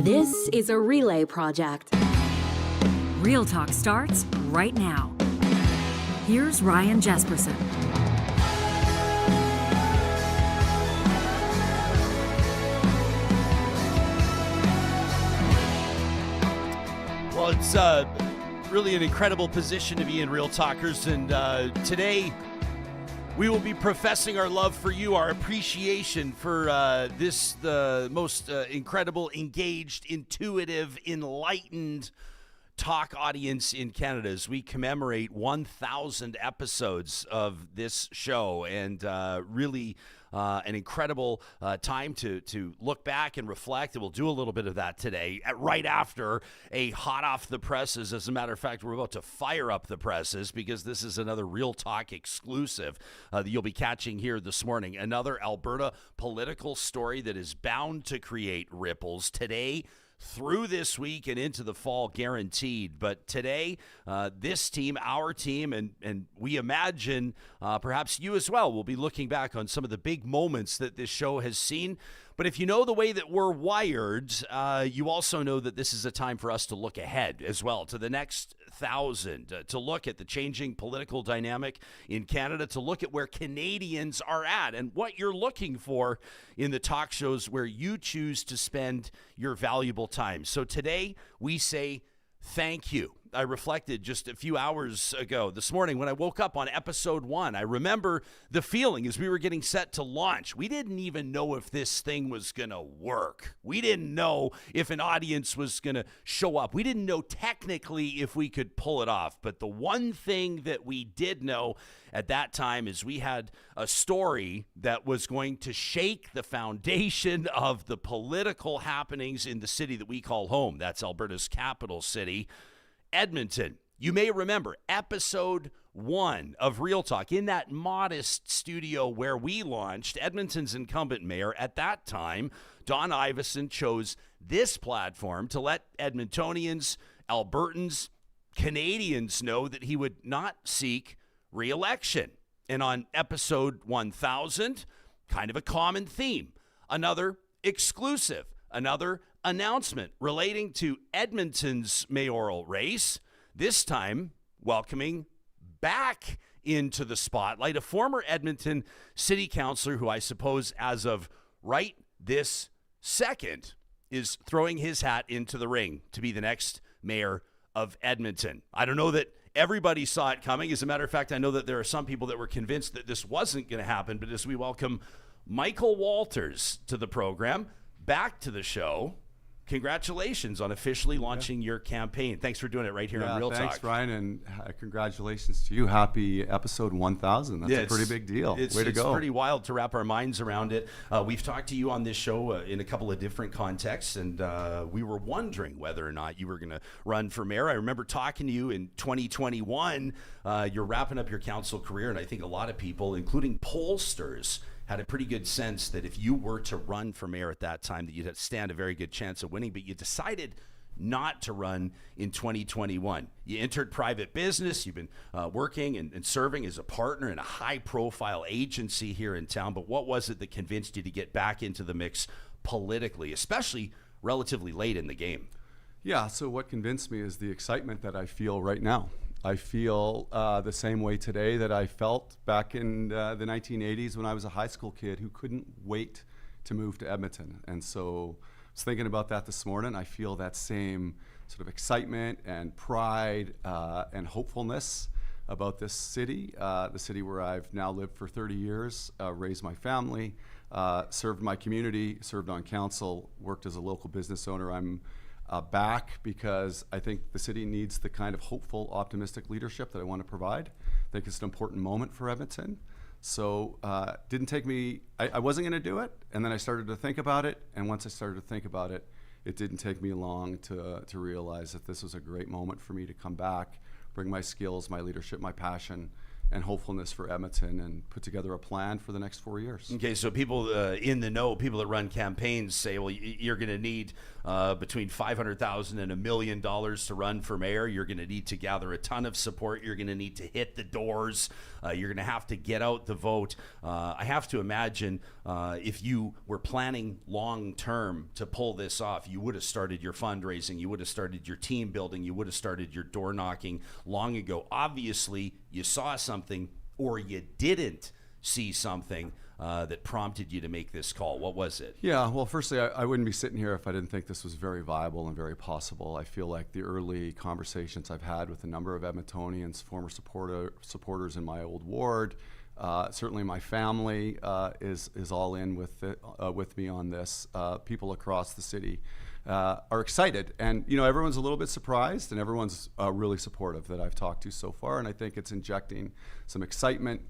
This is a relay project. Real Talk starts right now. Here's Ryan Jespersen. Well, it's really an incredible position to be in, Real Talkers, and today we will be professing our love for you, our appreciation for the most incredible, engaged, intuitive, enlightened talk audience in Canada as we commemorate 1,000 episodes of this show, and really an incredible time to look back and reflect. And we'll do a little bit of that today, right after a hot off the presses. As a matter of fact, we're about to fire up the presses because this is another Real Talk exclusive that you'll be catching here this morning. Another Alberta political story that is bound to create ripples today, through this week and into the fall, guaranteed. But today, this team, our team, and we imagine perhaps you as well, will be looking back on some of the big moments that this show has seen. But if you know the way that we're wired, you also know that this is a time for us to look ahead as well to the next 1,000, to look at the changing political dynamic in Canada, to look at where Canadians are at and what you're looking for in the talk shows where you choose to spend your valuable time. So today we say thank you. I reflected just a few hours ago this morning when I woke up on episode 1. I remember the feeling as we were getting set to launch. We didn't even know if this thing was going to work. We didn't know if an audience was going to show up. We didn't know technically if we could pull it off. But the one thing that we did know at that time is we had a story that was going to shake the foundation of the political happenings in the city that we call home. That's Alberta's capital city, Edmonton. You may remember episode 1 of Real Talk, in that modest studio where we launched. Edmonton's incumbent mayor at that time, Don Iveson, chose this platform to let Edmontonians, Albertans, Canadians know that he would not seek re-election. And on episode 1000, kind of a common theme, another exclusive, another announcement relating to Edmonton's mayoral race, this time welcoming back into the spotlight a former Edmonton city councillor who I suppose as of right this second is throwing his hat into the ring to be the next mayor of Edmonton. I don't know that everybody saw it coming. As a matter of fact, I know that there are some people that were convinced that this wasn't going to happen, but as we welcome Michael Walters to the program, back to the show, congratulations on officially launching your campaign. Thanks for doing it right here on Real Talk. Thanks, Ryan, and congratulations to you. Happy episode 1,000. That's a pretty big deal. Way to go. It's pretty wild to wrap our minds around it. We've talked to you on this show in a couple of different contexts, and we were wondering whether or not you were going to run for mayor. I remember talking to you in 2021. You're wrapping up your council career, and I think a lot of people, including pollsters, had a pretty good sense that if you were to run for mayor at that time, that you'd stand a very good chance of winning, but you decided not to run in 2021. You entered private business. You've been working and serving as a partner in a high-profile agency here in town, but what was it that convinced you to get back into the mix politically, especially relatively late in the game? Yeah, so what convinced me is the excitement that I feel right now. I feel the same way today that I felt back in the 1980s when I was a high school kid who couldn't wait to move to Edmonton. And so I was thinking about that this morning. I feel that same sort of excitement and pride and hopefulness about this city, the city where I've now lived for 30 years, raised my family, served my community, served on council, worked as a local business owner. I'm back because I think the city needs the kind of hopeful, optimistic leadership that I want to provide. I think it's an important moment for Edmonton. So didn't take me, I wasn't going to do it, and then I started to think about it, and once I started to think about it, it didn't take me long to realize that this was a great moment for me to come back, bring my skills, my leadership, my passion, hopefulness for Edmonton, and put together a plan for the next 4 years. Okay, so people in the know, people that run campaigns say, well, you're going to need between $500,000 and $1 million to run for mayor. You're going to need to gather a ton of support. You're going to need to hit the doors. You're going to have to get out the vote. I have to imagine if you were planning long term to pull this off, you would have started your fundraising, you would have started your team building, you would have started your door knocking long ago. Obviously, you saw something, or you didn't see something that prompted you to make this call. What was it? Yeah, well, firstly, I wouldn't be sitting here if I didn't think this was very viable and very possible. I feel like the early conversations I've had with a number of Edmontonians, former supporters in my old ward, certainly my family is all in with me on this. People across the city are excited, and everyone's a little bit surprised, and everyone's really supportive that I've talked to so far, and I think it's injecting some excitement,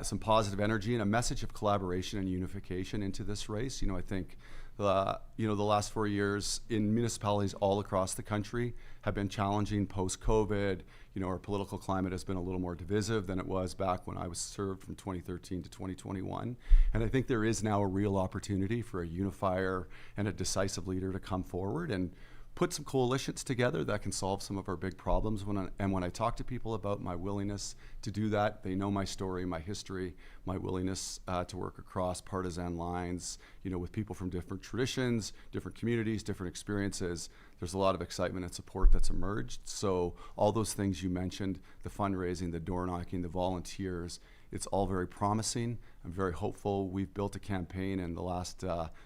some positive energy, and a message of collaboration and unification into this race. I think the last 4 years in municipalities all across the country have been challenging post-COVID. Our political climate has been a little more divisive than it was back when I was served from 2013 to 2021. And I think there is now a real opportunity for a unifier and a decisive leader to come forward and put some coalitions together that can solve some of our big problems. When I talk to people about my willingness to do that, they know my story, my history, my willingness to work across partisan lines, with people from different traditions, different communities, different experiences. There's a lot of excitement and support that's emerged. So all those things you mentioned, the fundraising, the door knocking, the volunteers, it's all very promising. I'm very hopeful. We've built a campaign in the last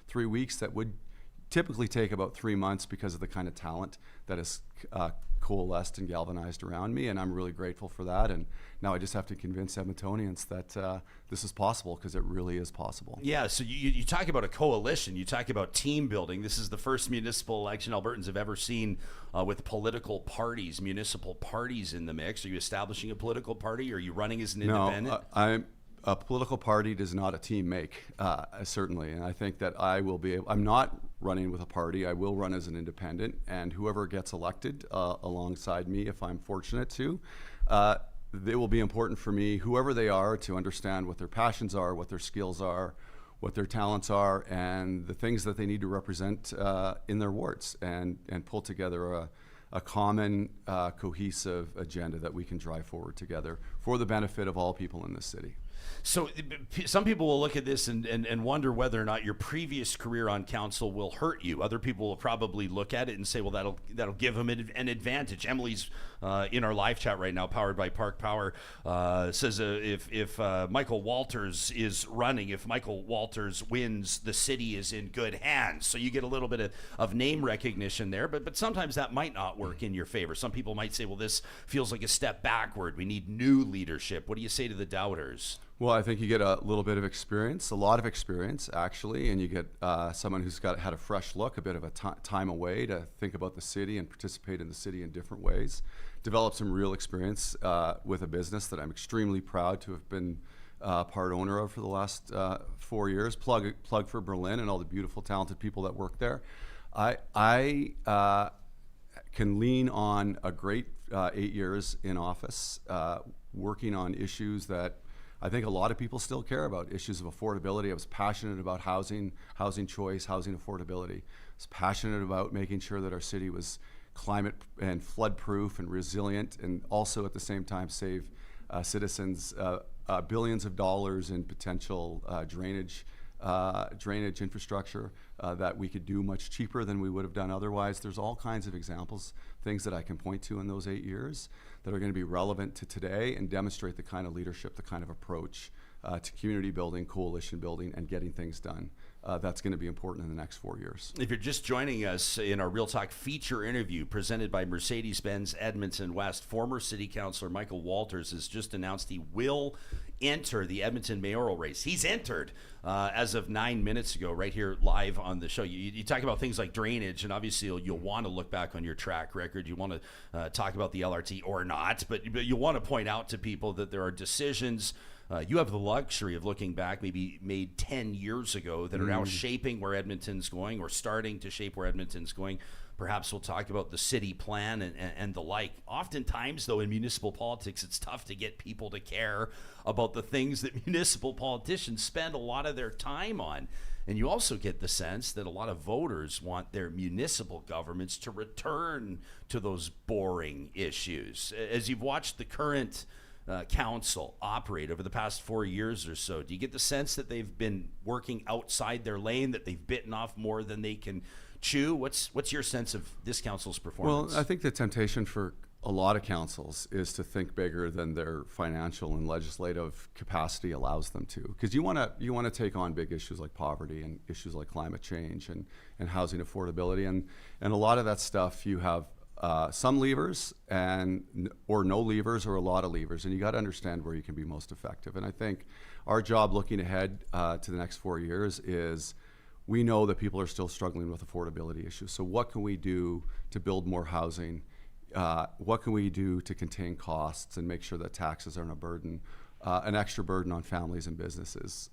3 weeks that would typically take about 3 months because of the kind of talent that has coalesced and galvanized around me, and I'm really grateful for that. And now I just have to convince Edmontonians that this is possible, because it really is possible. Yeah, so you talk about a coalition, you talk about team building. This is the first municipal election Albertans have ever seen with political parties, municipal parties in the mix. Are you establishing a political party, or are you running as an independent? No, a political party does not a team make, certainly. And I think that I'm not running with a party. I will run as an independent, and whoever gets elected alongside me, if I'm fortunate to, it will be important for me, whoever they are, to understand what their passions are, what their skills are, what their talents are, and the things that they need to represent in their wards, and pull together a common, cohesive agenda that we can drive forward together for the benefit of all people in this city. So some people will look at this and wonder whether or not your previous career on council will hurt you. Other people will probably look at it and say, well, that'll give them an advantage. Emily's in our live chat right now, powered by Park Power, says if Michael Walters is running, if Michael Walters wins, the city is in good hands. So you get a little bit of name recognition there, but sometimes that might not work in your favor. Some people might say, well, this feels like a step backward. We need new leadership. What do you say to the doubters? Well, I think you get a little bit of experience, a lot of experience actually, and you get someone who's had a fresh look, a bit of a time away to think about the city and participate in the city in different ways. Develop some real experience with a business that I'm extremely proud to have been part owner of for the last 4 years. Plug for Berlin and all the beautiful, talented people that work there. I can lean on a great 8 years in office, working on issues that I think a lot of people still care about, issues of affordability. I was passionate about housing choice, housing affordability. I was passionate about making sure that our city was climate and flood proof and resilient, and also at the same time save citizens billions of dollars in potential drainage infrastructure that we could do much cheaper than we would have done otherwise. There's all kinds of examples, things that I can point to in those 8 years that are going to be relevant to today and demonstrate the kind of leadership, the kind of approach to community building, coalition building, and getting things done. That's going to be important in the next 4 years. If you're just joining us in our Real Talk feature interview presented by Mercedes-Benz Edmonton West, former City Councillor Michael Walters has just announced he will enter the Edmonton mayoral race. He's entered as of 9 minutes ago, right here live on the show. You talk about things like drainage, and obviously you'll want to look back on your track record. You want to talk about the LRT or not, but you want to point out to people that there are decisions you have the luxury of looking back, maybe made 10 years ago, that are now shaping where Edmonton's going, or starting to shape where Edmonton's going. Perhaps we'll talk about the city plan and the like. Oftentimes, though, in municipal politics, it's tough to get people to care about the things that municipal politicians spend a lot of their time on. And you also get the sense that a lot of voters want their municipal governments to return to those boring issues. As you've watched the current council operate over the past 4 years or so, do you get the sense that they've been working outside their lane, that they've bitten off more than they can chew? What's your sense of this council's performance? Well, I think the temptation for a lot of councils is to think bigger than their financial and legislative capacity allows them to, because you want to take on big issues like poverty and issues like climate change and housing affordability, and a lot of that stuff you have some levers or no levers or a lot of levers, and you got to understand where you can be most effective. And I think our job looking ahead to the next 4 years is, we know that people are still struggling with affordability issues. So what can we do to build more housing? What can we do to contain costs and make sure that taxes aren't a burden, an extra burden on families and businesses?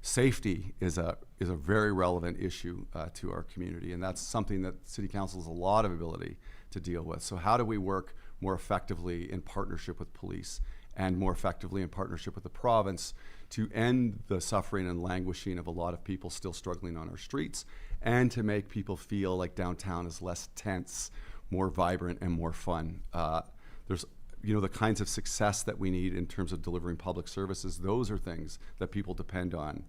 Safety is a very relevant issue to our community, and that's something that City Council has a lot of ability to deal with. So how do we work more effectively in partnership with police and more effectively in partnership with the province to end the suffering and languishing of a lot of people still struggling on our streets, and to make people feel like downtown is less tense, more vibrant, and more fun? There's the kinds of success that we need in terms of delivering public services. Those are things that people depend on.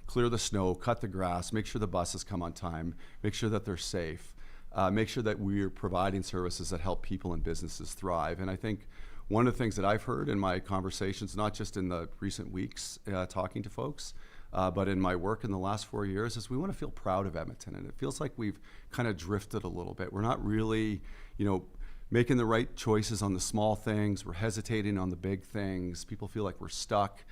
Clear the snow, cut the grass, make sure the buses come on time, make sure that they're safe, make sure that we're providing services that help people and businesses thrive. And I think one of the things that I've heard in my conversations, not just in the recent weeks talking to folks, but in my work in the last 4 years, is we want to feel proud of Edmonton. And it feels like we've kind of drifted a little bit. We're not really, making the right choices on the small things. We're hesitating on the big things. People feel like we're stuck.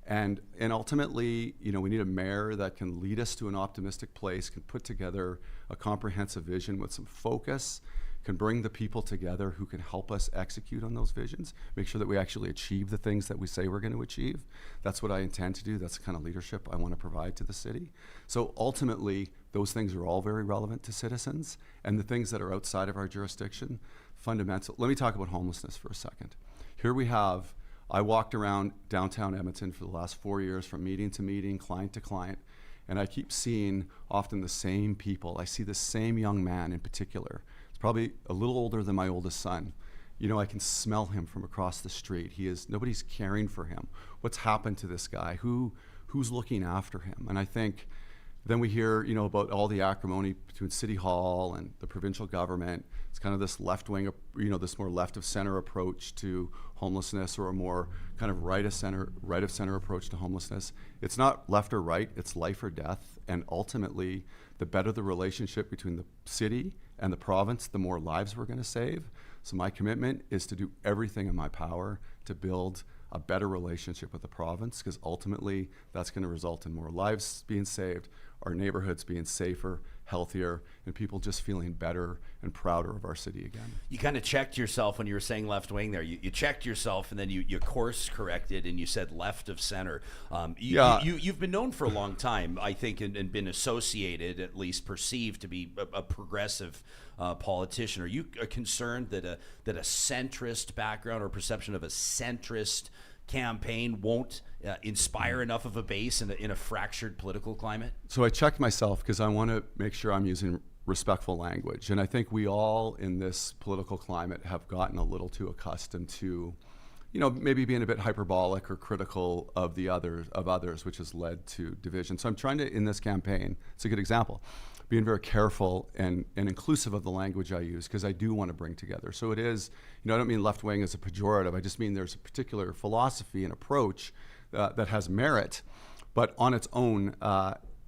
And ultimately, we need a mayor that can lead us to an optimistic place, can put together a comprehensive vision with some focus, can bring the people together who can help us execute on those visions, make sure that we actually achieve the things that we say we're going to achieve. That's what I intend to do. That's the kind of leadership I want to provide to the city. So ultimately, those things are all very relevant to citizens, and the things that are outside of our jurisdiction, fundamental. Let me talk about homelessness for a second. Here we have, I walked around downtown Edmonton for the last 4 years, from meeting to meeting, client to client, and I keep seeing often the same people. I see the same young man in particular. He's probably a little older than my oldest son. I can smell him from across the street. Nobody's caring for him. What's happened to this guy? Who's looking after him? And I think then we hear, about all the acrimony between City Hall and the provincial government. It's kind of this left-wing, this more left of center approach to homelessness, or a more kind of right of center approach to homelessness. It's not left or right, it's life or death. And ultimately, the better the relationship between the city and the province, the more lives we're going to save. So my commitment is to do everything in my power to build a better relationship with the province, because ultimately that's going to result in more lives being saved, our neighborhoods being safer, healthier, and people just feeling better and prouder of our city again. You kind of checked yourself when you were saying left wing there. You checked yourself, and then you course corrected, and you said left of center. You've been known for a long time, I think, and been associated, at least perceived, to be a progressive politician. Are you concerned that a centrist background or perception of a centrist campaign won't inspire enough of a base in a fractured political climate? So I checked myself, because I want to make sure I'm using respectful language. And I think we all in this political climate have gotten a little too accustomed to, maybe being a bit hyperbolic or critical of others, which has led to division. So I'm trying to, in this campaign, it's a good example, being very careful and inclusive of the language I use, because I do want to bring together. So it is, I don't mean left wing as a pejorative. I just mean there's a particular philosophy and approach that has merit, but on its own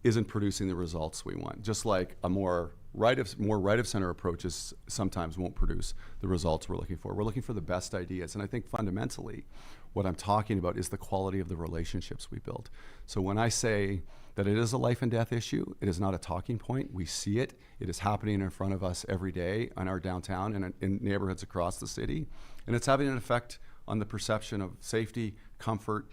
isn't producing the results we want. Just like a more right of center approaches sometimes won't produce the results we're looking for. We're looking for the best ideas, and I think fundamentally what I'm talking about is the quality of the relationships we build. So when I say that it is a life and death issue, it is not a talking point. We see it. It is happening in front of us every day in our downtown and in neighborhoods across the city, and it's having an effect on the perception of safety, comfort,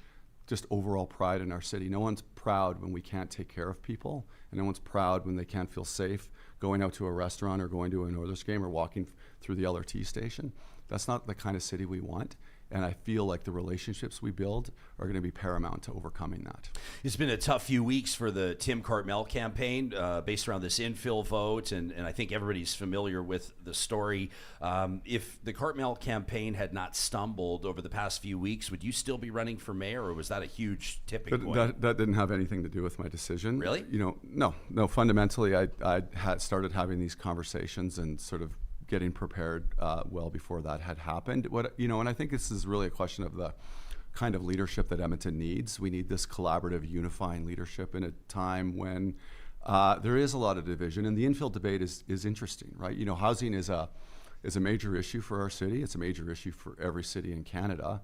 just overall pride in our city. No one's proud when we can't take care of people, and no one's proud when they can't feel safe going out to a restaurant or going to an Oilers game or walking through the LRT station. That's not the kind of city we want. And I feel like the relationships we build are going to be paramount to overcoming that. It's been a tough few weeks for the Tim Cartmel campaign based around this infill vote, and I think everybody's familiar with the story. If the Cartmel campaign had not stumbled over the past few weeks, would you still be running for mayor, or was that a huge tipping point? That didn't have anything to do with my decision. Really? No. Fundamentally, I had started having these conversations and sort of getting prepared well before that had happened. And I think this is really a question of the kind of leadership that Edmonton needs. We need this collaborative, unifying leadership in a time when there is a lot of division, and the infill debate is interesting, right? Housing is a major issue for our city. It's a major issue for every city in Canada.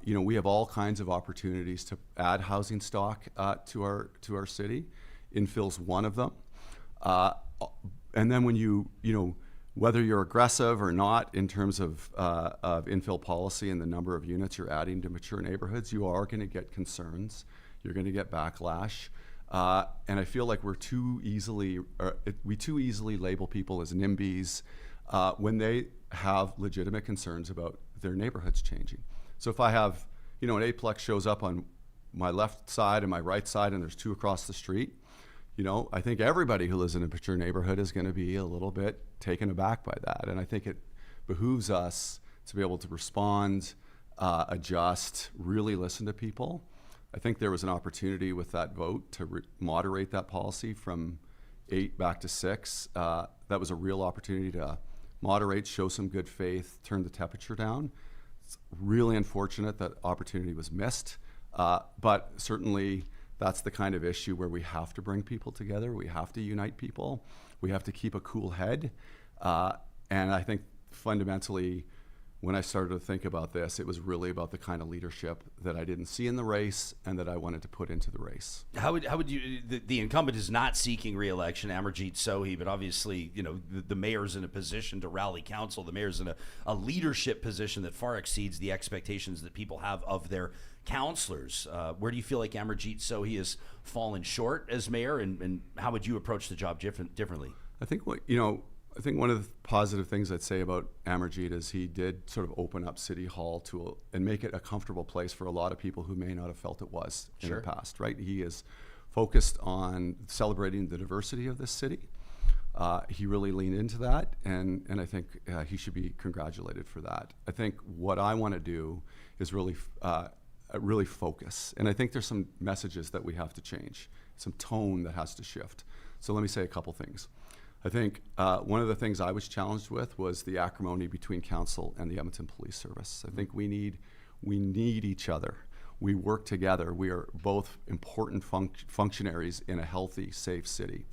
We have all kinds of opportunities to add housing stock to our city. Infill's one of them. And then when whether you're aggressive or not in terms of infill policy and the number of units you're adding to mature neighborhoods, you are going to get concerns. You're going to get backlash. And I feel like we too easily label people as NIMBYs when they have legitimate concerns about their neighborhoods changing. So if I have, an Aplex shows up on my left side and my right side and there's two across the street, I think everybody who lives in a mature neighborhood is going to be a little bit taken aback by that. And I think it behooves us to be able to respond, adjust, really listen to people. I think there was an opportunity with that vote to moderate that policy from 8 back to 6. That was a real opportunity to moderate, show some good faith, turn the temperature down. It's really unfortunate that opportunity was missed, but certainly that's the kind of issue where we have to bring people together. We have to unite people. We have to keep a cool head. And I think fundamentally, when I started to think about this, it was really about the kind of leadership that I didn't see in the race and that I wanted to put into the race. How would you, the incumbent is not seeking re-election, Amarjeet Sohi, but obviously, the mayor's in a position to rally council. The mayor's in a leadership position that far exceeds the expectations that people have of their councillors. Where do you feel like Amarjeet Sohi has fallen short as mayor, and how would you approach the job differently? I think one of the positive things I'd say about Amarjeet is he did sort of open up City Hall and make it a comfortable place for a lot of people who may not have felt it was in the past, right? He is focused on celebrating the diversity of this city. He really leaned into that, and I think he should be congratulated for that. I think what I want to do is really focus, and I think there's some messages that we have to change, some tone that has to shift. So let me say a couple things. I think one of the things I was challenged with was the acrimony between council and the Edmonton Police Service. I think we need each other. We work together. We are both important functionaries in a healthy, safe city.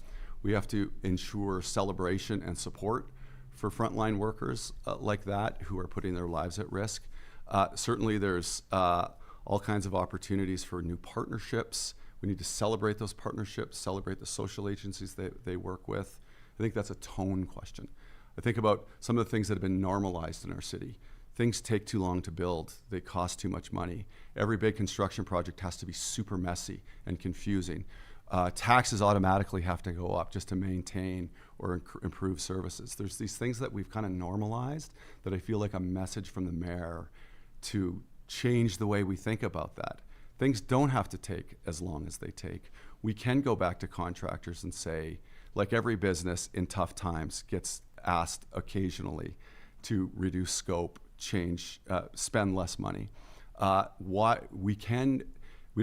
We have to ensure celebration and support for frontline workers like that who are putting their lives at risk. Certainly there's all kinds of opportunities for new partnerships. We need to celebrate those partnerships, celebrate the social agencies they work with. I think that's a tone question. I think about some of the things that have been normalized in our city. Things take too long to build. They cost too much money. Every big construction project has to be super messy and confusing. Taxes automatically have to go up just to maintain or improve services. There's these things that we've kind of normalized that I feel like a message from the mayor to change the way we think about that. Things don't have to take as long as they take. We can go back to contractors and say, like every business in tough times gets asked occasionally to reduce scope, change, spend less money. We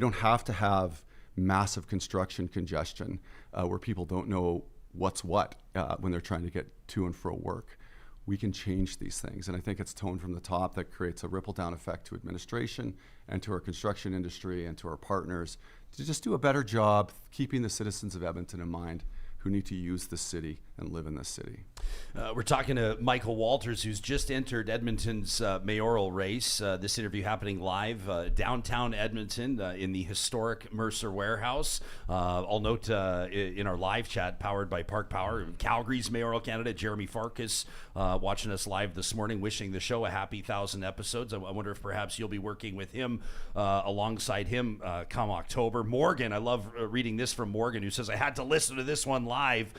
don't have to have massive construction congestion where people don't know what's what when they're trying to get to and fro work. We can change these things, and I think it's tone from the top that creates a ripple down effect to administration and to our construction industry and to our partners to just do a better job keeping the citizens of Edmonton in mind who need to use the city and live in this city. We're talking to Michael Walters, who's just entered Edmonton's mayoral race. This interview happening live downtown Edmonton in the historic Mercer Warehouse. I'll note in our live chat, powered by Park Power, Calgary's mayoral candidate Jeremy Farkas watching us live this morning, wishing the show a happy 1,000 episodes. I wonder if perhaps you'll be working with him alongside him come October. Morgan, I love reading this from Morgan, who says, I had to listen to this one live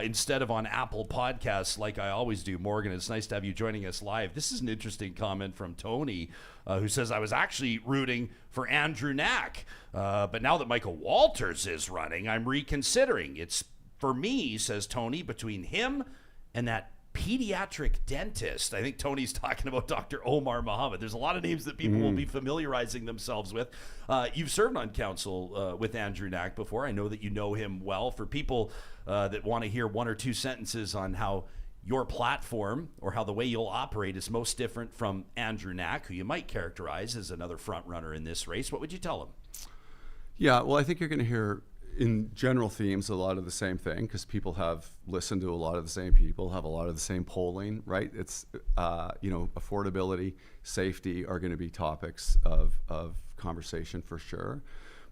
instead of on Apple Podcasts like I always do. Morgan, it's nice to have you joining us live. This is an interesting comment from Tony, who says, I was actually rooting for Andrew Knack, but now that Michael Walters is running, I'm reconsidering. It's, for me, says Tony, between him and that pediatric dentist. I think Tony's talking about Dr. Omar Mohammed. There's a lot of names that people will be familiarizing themselves with. You've served on council with Andrew Knack before. I know that you know him well. For people that want to hear one or two sentences on how your platform or how the way you'll operate is most different from Andrew Knack, who you might characterize as another front runner in this race, what would you tell him? Yeah, well, I think you're going to hear in general themes a lot of the same thing, because people have listened to a lot of the same people, have a lot of the same polling, right? It's affordability, safety are going to be topics of conversation for sure.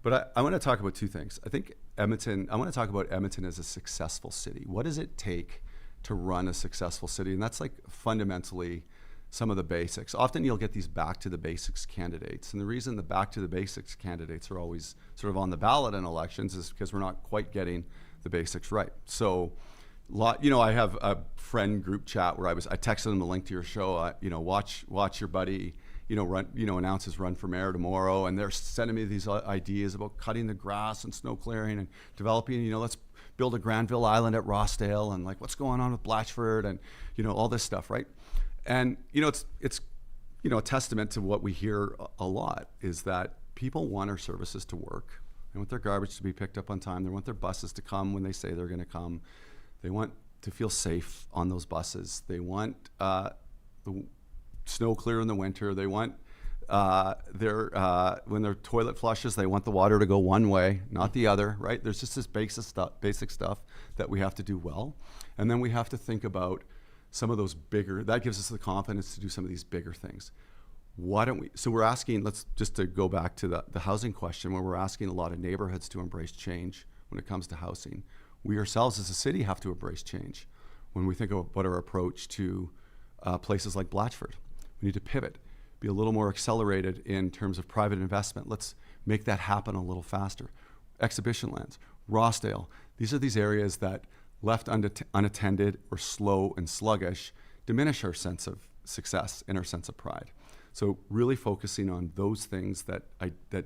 But I want to talk about two things. I want to talk about Edmonton as a successful city. What does it take to run a successful city? And that's like fundamentally some of the basics. Often you'll get these back to the basics candidates. And the reason the back to the basics candidates are always sort of on the ballot in elections is because we're not quite getting the basics right. So, I have a friend group chat where I texted them the link to your show. Watch your buddy, announce his run for mayor tomorrow. And they're sending me these ideas about cutting the grass and snow clearing and developing, let's build a Granville Island at Rossdale, and like what's going on with Blatchford and, all this stuff, right? And it's a testament to what we hear a lot is that people want our services to work. They want their garbage to be picked up on time. They want their buses to come when they say they're going to come. They want to feel safe on those buses. They want the snow clear in the winter. They want when their toilet flushes, they want the water to go one way, not the other, right? There's just this basic stuff that we have to do well. And then we have to think about some of those bigger, that gives us the confidence to do some of these bigger things. Why don't we, so we're asking, let's just to go back to the housing question, where we're asking a lot of neighborhoods to embrace change when it comes to housing. We ourselves as a city have to embrace change. When we think about our approach to places like Blatchford, we need to pivot, be a little more accelerated in terms of private investment. Let's make that happen a little faster. Exhibition lands, Rossdale, these are these areas that left unattended or slow and sluggish diminish our sense of success and our sense of pride. So really focusing on those things that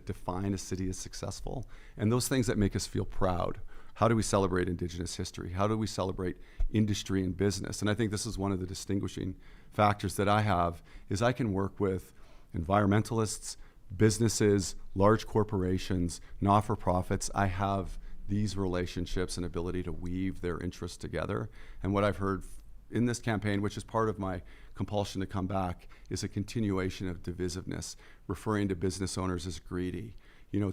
define a city as successful, and those things that make us feel proud. How do we celebrate Indigenous history? How do we celebrate industry and business? And I think this is one of the distinguishing factors that I have, is I can work with environmentalists, businesses, large corporations, not-for-profits. I have these relationships and ability to weave their interests together. And what I've heard in this campaign, which is part of my compulsion to come back, is a continuation of divisiveness, referring to business owners as greedy,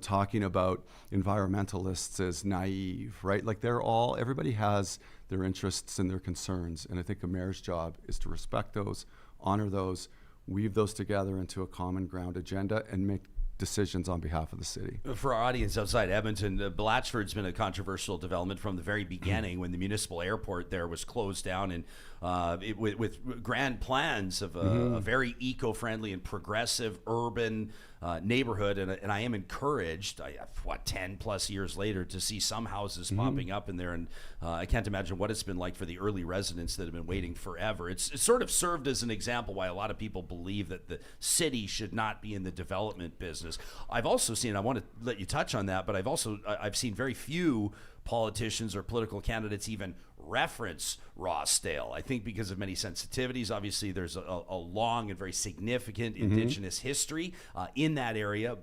talking about environmentalists as naive, right? Like everybody has their interests and their concerns. And I think a mayor's job is to respect those, honor those, weave those together into a common ground agenda, and make decisions on behalf of the city. For our audience outside Edmonton, Blatchford's been a controversial development from the very beginning when the municipal airport there was closed down, and with grand plans of a very eco-friendly and progressive urban neighborhood, and I am encouraged, 10 plus years later, to see some houses popping up in there, and I can't imagine what it's been like for the early residents that have been waiting forever. It's sort of served as an example why a lot of people believe that the city should not be in the development business. I've also seen, I want to let you touch on that, but I've seen very few politicians or political candidates even reference Rossdale. I think because of many sensitivities. Obviously, there's a long and very significant Indigenous history in that area.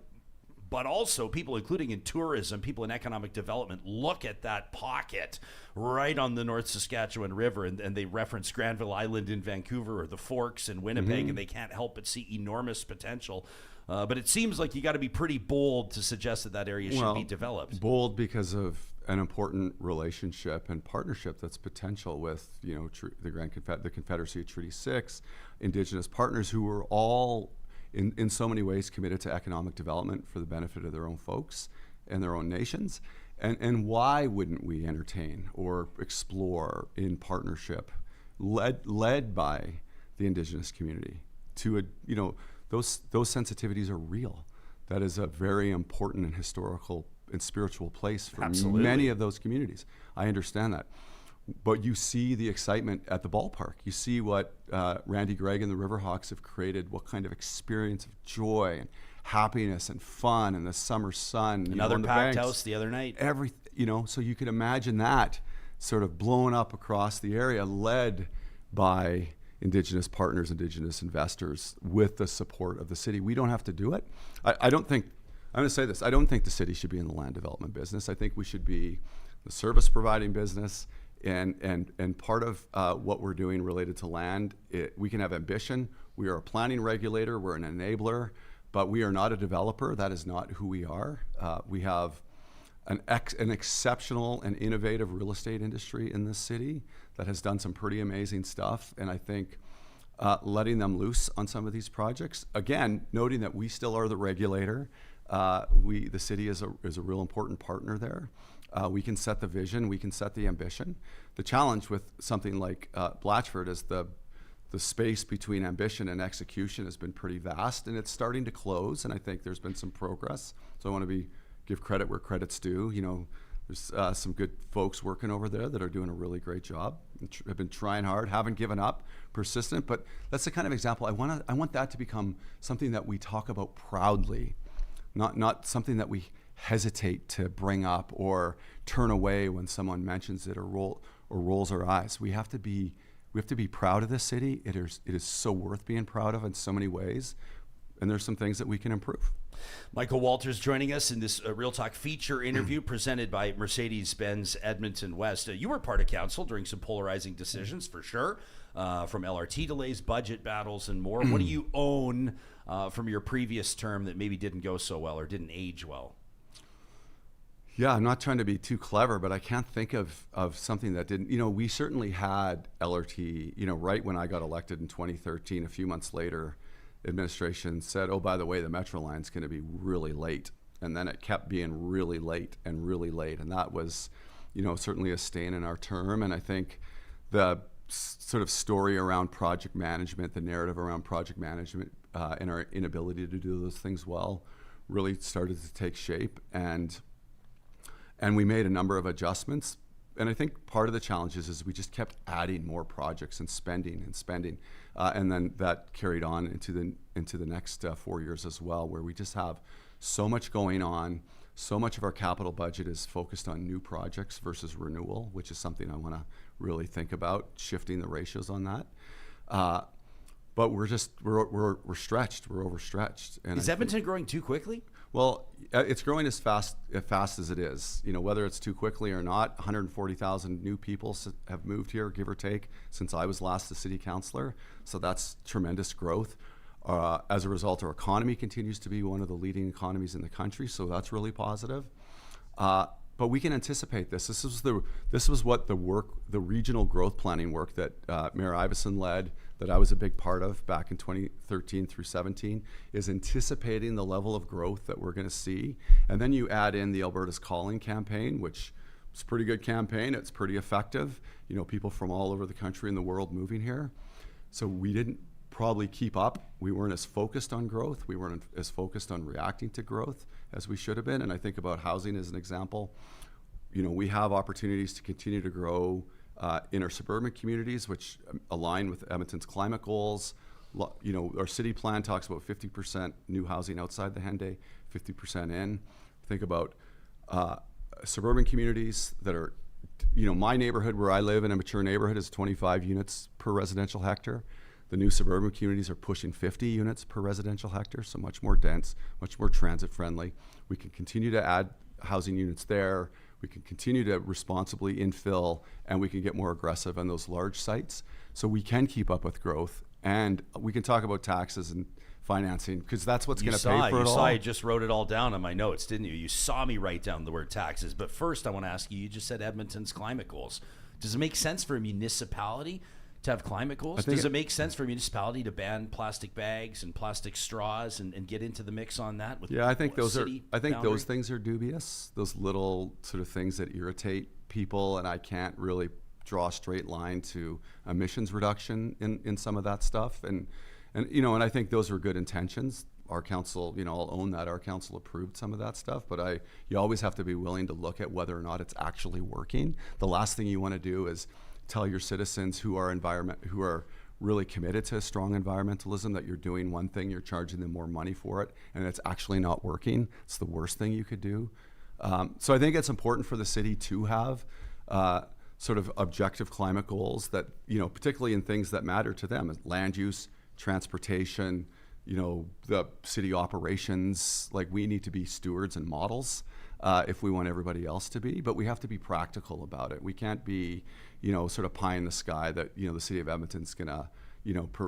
But also people, including in tourism, people in economic development, look at that pocket right on the North Saskatchewan River, and they reference Granville Island in Vancouver or the Forks in Winnipeg, and they can't help but see enormous potential. But it seems like you got to be pretty bold to suggest that area should be developed. Bold because of an important relationship and partnership that's potential with, you know, the Confederacy of Treaty 6, Indigenous partners who are all in so many ways committed to economic development for the benefit of their own folks and their own nations. And why wouldn't we entertain or explore in partnership, led by the Indigenous community? You know, those sensitivities are real. That is a very important and historical and spiritual place for Absolutely. many of those communities. I understand that. But you see the excitement at the ballpark. You see what Randy Gregg and the Riverhawks have created, what kind of experience of joy and happiness and fun and the summer sun. Another on the packed banks. house the other night. So you could imagine that sort of blowing up across the area, led by Indigenous partners, Indigenous investors, with the support of the city. We don't have to do it. I'm going to say this, I don't think the city should be in the land development business. I think we should be the service providing business, and part of what we're doing related to land, we can have ambition. We are a planning regulator, we're an enabler, but we are not a developer. That is not who we are. We have an exceptional and innovative real estate industry in this city that has done some pretty amazing stuff, and I think letting them loose on some of these projects, again, noting that we still are the regulator. The city is a real important partner there. We can set the vision, we can set the ambition. The challenge with something like Blatchford is the space between ambition and execution has been pretty vast, and it's starting to close, and I think there's been some progress. So I want to give credit where credit's due. You know, there's some good folks working over there that are doing a really great job, have been trying hard, haven't given up, persistent, but that's the kind of example I want that to become something that we talk about proudly, not something that we hesitate to bring up or turn away when someone mentions it or rolls our eyes. We have to be proud of this city. It is so worth being proud of in so many ways, and there's some things that we can improve. Michael Walters joining us in this Real Talk feature interview presented by Mercedes-Benz Edmonton West. You were part of council during some polarizing decisions, for sure, from LRT delays, budget battles, and more. What do you own from your previous term that maybe didn't go so well or didn't age well? Yeah, I'm not trying to be too clever, but I can't think of something that didn't. You know, we certainly had LRT, you know, right when I got elected in 2013, a few months later, administration said, oh, by the way, the Metro line's going to be really late. And then it kept being really late and really late. And that was, you know, certainly a stain in our term. And I think the sort of story around project management, the narrative around project management and our inability to do those things well really started to take shape. And we made a number of adjustments. And I think part of the challenge is we just kept adding more projects and spending. And then that carried on into the next 4 years as well, where we just have so much going on. So much of our capital budget is focused on new projects versus renewal, which is something I want to really think about, shifting the ratios on that. But we're stretched, we're overstretched. And is Edmonton growing too quickly? Well, it's growing as fast as it is. You know, whether it's too quickly or not, 140,000 new people have moved here, give or take, since I was last the city councillor. So that's tremendous growth. As a result, our economy continues to be one of the leading economies in the country, so that's really positive. But we can anticipate this. This was what the regional growth planning work that Mayor Iveson led, that I was a big part of back in 2013 through 17, is anticipating the level of growth that we're going to see. And then you add in the Alberta's Calling campaign, which is a pretty good campaign. It's pretty effective. You know, people from all over the country and the world moving here. So we didn't probably keep up. We weren't as focused on growth. We weren't as focused on reacting to growth as we should have been. And I think about housing as an example. You know, we have opportunities to continue to grow in our suburban communities, which align with Edmonton's climate goals. You know, our city plan talks about 50% new housing outside the Henday, 50% in. Think about suburban communities that are, you know, my neighborhood where I live in a mature neighborhood is 25 units per residential hectare. The new suburban communities are pushing 50 units per residential hectare, so much more dense, much more transit friendly. We can continue to add housing units there. We can continue to responsibly infill, and we can get more aggressive on those large sites. So we can keep up with growth And we can talk about taxes and financing, because that's what's going to pay for it all. You saw I just wrote it all down on my notes, didn't you? You saw me write down the word taxes. But first, I want to ask you, you just said Edmonton's climate goals. Does it make sense for a municipality to have climate goals? Does it make sense for a municipality to ban plastic bags and plastic straws and get into the mix on that? Yeah, I think those things are dubious. Those little sort of things that irritate people, and I can't really draw a straight line to emissions reduction in some of that stuff. And I think those were good intentions. Our council, I'll own that. Our council approved some of that stuff, but you always have to be willing to look at whether or not it's actually working. The last thing you want to do is tell your citizens who are really committed to strong environmentalism that you're doing one thing, you're charging them more money for it, and it's actually not working. It's the worst thing you could do. So I think it's important for the city to have sort of objective climate goals that, particularly in things that matter to them, land use, transportation, the city operations. Like, we need to be stewards and models if we want everybody else to be, but we have to be practical about it. We can't be, sort of pie in the sky that, the city of Edmonton's gonna,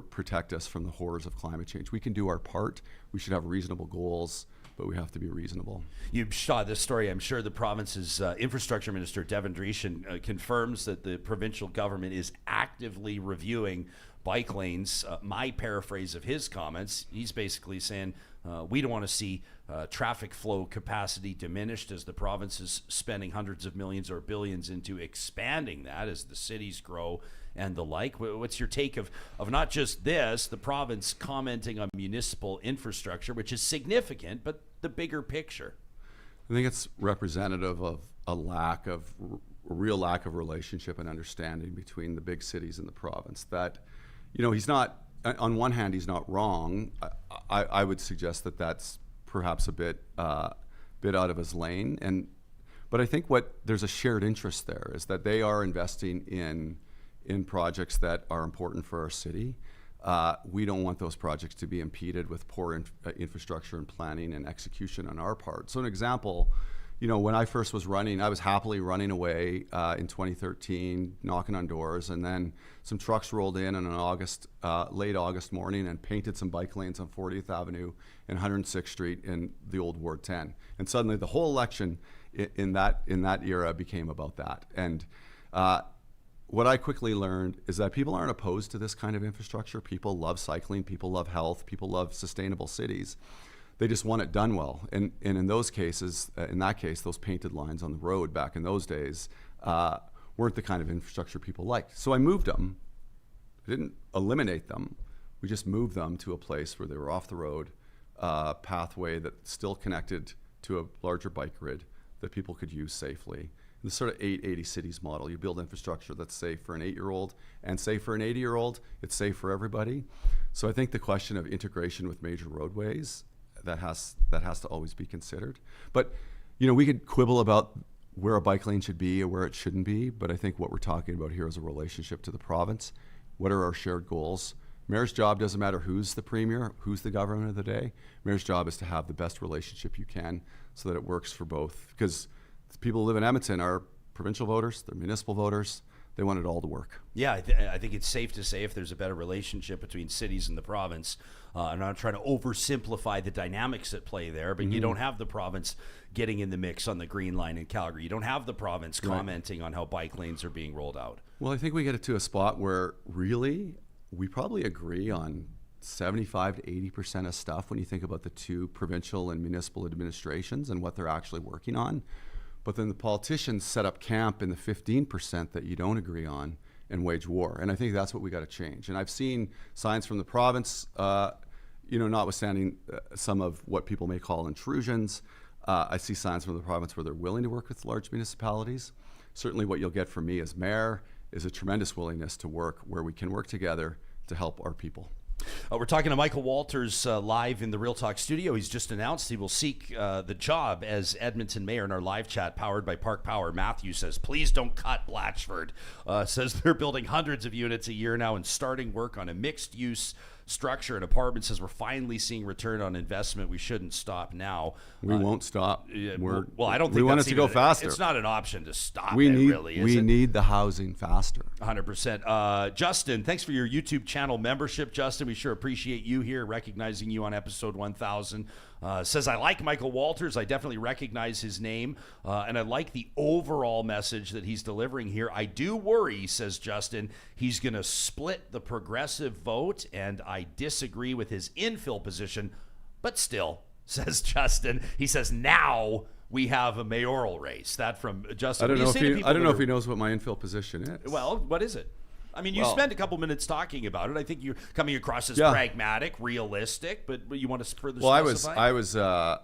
protect us from the horrors of climate change. We can do our part. We should have reasonable goals, but we have to be reasonable. You saw this story. I'm sure the province's infrastructure minister, Devin Dreeshen, confirms that the provincial government is actively reviewing bike lanes. My paraphrase of his comments, he's basically saying we don't want to see traffic flow capacity diminished as the province is spending hundreds of millions or billions into expanding that as the cities grow and the like. What's your take of not just this, the province commenting on municipal infrastructure, which is significant, but the bigger picture? I think it's representative of a real lack of relationship and understanding between the big cities and the province. That, he's not, on one hand, he's not wrong. I would suggest that that's perhaps a bit out of his lane. But I think there's a shared interest there is that they are investing in projects that are important for our city. We don't want those projects to be impeded with poor infrastructure and planning and execution on our part. So an example, when I first was running, I was happily running away in 2013, knocking on doors, and then some trucks rolled in on an late August morning and painted some bike lanes on 40th Avenue and 106th Street in the old Ward 10. And suddenly the whole election in that era became about that. And what I quickly learned is that people aren't opposed to this kind of infrastructure. People love cycling, people love health, people love sustainable cities. They just want it done well. And in those cases, those painted lines on the road back in those days weren't the kind of infrastructure people liked. So I moved them. I didn't eliminate them. We just moved them to a place where they were off the road, pathway that still connected to a larger bike grid that people could use safely. The sort of 880 cities model. You build infrastructure that's safe for an 8-year-old and safe for an 80-year-old. It's safe for everybody. So I think the question of integration with major roadways, that has to always be considered. But we could quibble about where a bike lane should be or where it shouldn't be, but I think what we're talking about here is a relationship to the province. What are our shared goals? Mayor's job doesn't matter who's the premier, who's the government of the day. Mayor's job is to have the best relationship you can so that it works for both. Because people who live in Edmonton are provincial voters, they're municipal voters. They want it all to work. Yeah, I think it's safe to say if there's a better relationship between cities and the province, I'm not trying to oversimplify the dynamics at play there, but you don't have the province getting in the mix on the Green Line in Calgary. You don't have the province commenting on how bike lanes are being rolled out. Well, I think we get it to a spot where really we probably agree on 75 to 80% of stuff when you think about the two provincial and municipal administrations and what they're actually working on. But then the politicians set up camp in the 15% that you don't agree on and wage war. And I think that's what we got to change. And I've seen signs from the province, notwithstanding some of what people may call intrusions. I see signs from the province where they're willing to work with large municipalities. Certainly what you'll get from me as mayor is a tremendous willingness to work where we can work together to help our people. We're talking to Michael Walters live in the Real Talk studio. He's just announced he will seek the job as Edmonton mayor in our live chat powered by Park Power. Matthew says, please don't cut Blatchford. Says they're building hundreds of units a year now and starting work on a mixed-use structure and apartments says we're finally seeing return on investment. We shouldn't stop now. We won't stop. Well, I don't think we want that's it to go faster. It's not an option to stop. We We need the housing faster. 100%. Justin, thanks for your YouTube channel membership, Justin. We sure appreciate you here, recognizing you on episode 1000. Says, I like Michael Walters. I definitely recognize his name, and I like the overall message that he's delivering here. I do worry, says Justin, he's going to split the progressive vote, and I disagree with his infill position. But still, says Justin, he says, now we have a mayoral race. That from Justin. I don't know if he knows what my infill position is. Well, what is it? I mean, you spent a couple minutes talking about it. I think you're coming across as pragmatic, realistic, but you want to further specify?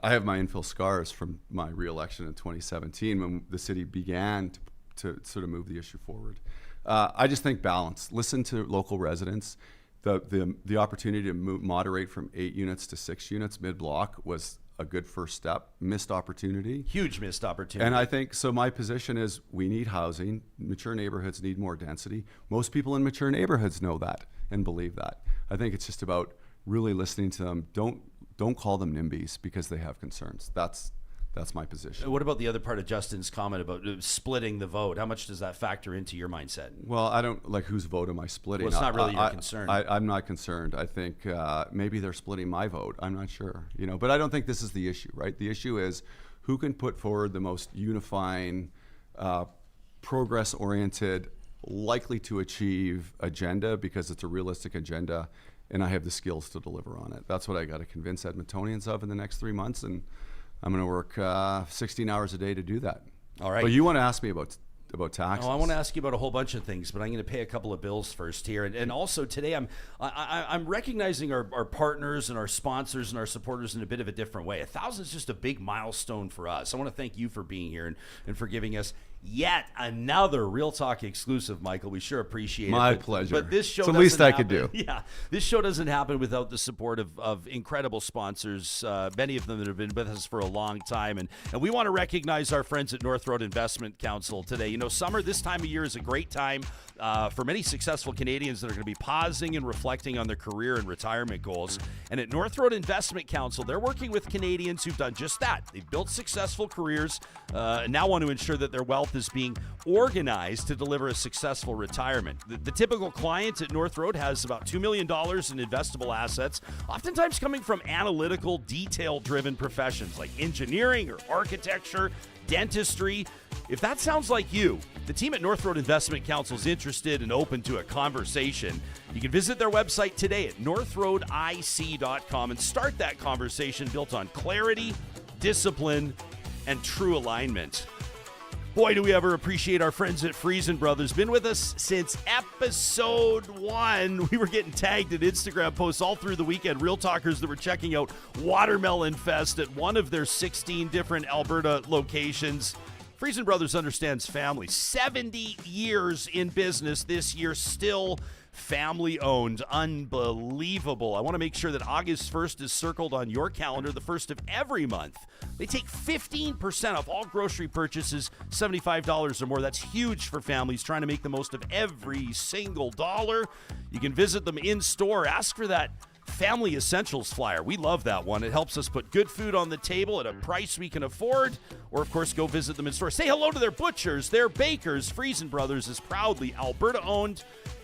I have my infill scars from my re-election in 2017 when the city began to sort of move the issue forward. I just think balance. Listen to local residents. The opportunity to moderate from 8 units to 6 units mid-block was a good first step. Missed opportunity. Huge missed opportunity. And I think, so my position is we need housing. Mature neighborhoods need more density. Most people in mature neighborhoods know that and believe that. I think it's just about really listening to them. Don't call them NIMBYs because they have concerns. That's my position. What about the other part of Justin's comment about splitting the vote? How much does that factor into your mindset? Well, I don't, like, whose vote am I splitting? Well, it's not really your concern. I'm not concerned. I think maybe they're splitting my vote. I'm not sure, but I don't think this is the issue, right? The issue is who can put forward the most unifying, progress-oriented, likely to achieve agenda because it's a realistic agenda and I have the skills to deliver on it. That's what I got to convince Edmontonians of in the next 3 months, and I'm going to work 16 hours a day to do that. All right. But you want to ask me about taxes. Oh, I want to ask you about a whole bunch of things, but I'm going to pay a couple of bills first here. And also today I'm recognizing our partners and our sponsors and our supporters in a bit of a different way. 1,000 is just a big milestone for us. I want to thank you for being here and for giving us yet another Real Talk exclusive, Michael. We sure appreciate it. My pleasure. But this show it's the least I could do. Yeah, this show doesn't happen without the support of incredible sponsors, many of them that have been with us for a long time. And we want to recognize our friends at North Road Investment Council today. Summer this time of year is a great time for many successful Canadians that are going to be pausing and reflecting on their career and retirement goals. And at North Road Investment Council, they're working with Canadians who've done just that. They've built successful careers and now want to ensure that their wealth is being organized to deliver a successful retirement. The typical client at North Road has about $2 million in investable assets, oftentimes coming from analytical, detail-driven professions like engineering or architecture, dentistry. If that sounds like you, the team at North Road Investment Council is interested and open to a conversation. You can visit their website today at northroadic.com and start that conversation built on clarity, discipline, and true alignment. Boy, do we ever appreciate our friends at Friesen Brothers. Been with us since episode 1. We were getting tagged in Instagram posts all through the weekend. Real Talkers that were checking out Watermelon Fest at one of their 16 different Alberta locations. Friesen Brothers understands family. 70 years in business this year, still family owned. Unbelievable. I want to make sure that August 1st is circled on your calendar, the first of every month. They take 15% off all grocery purchases, $75 or more. That's huge for families trying to make the most of every single dollar. You can visit them in store. Ask for that Family Essentials flyer. We love that one. It helps us put good food on the table at a price we can afford. Or, of course, go visit them in store. Say hello to their butchers, their bakers. Friesen Brothers is proudly Alberta-owned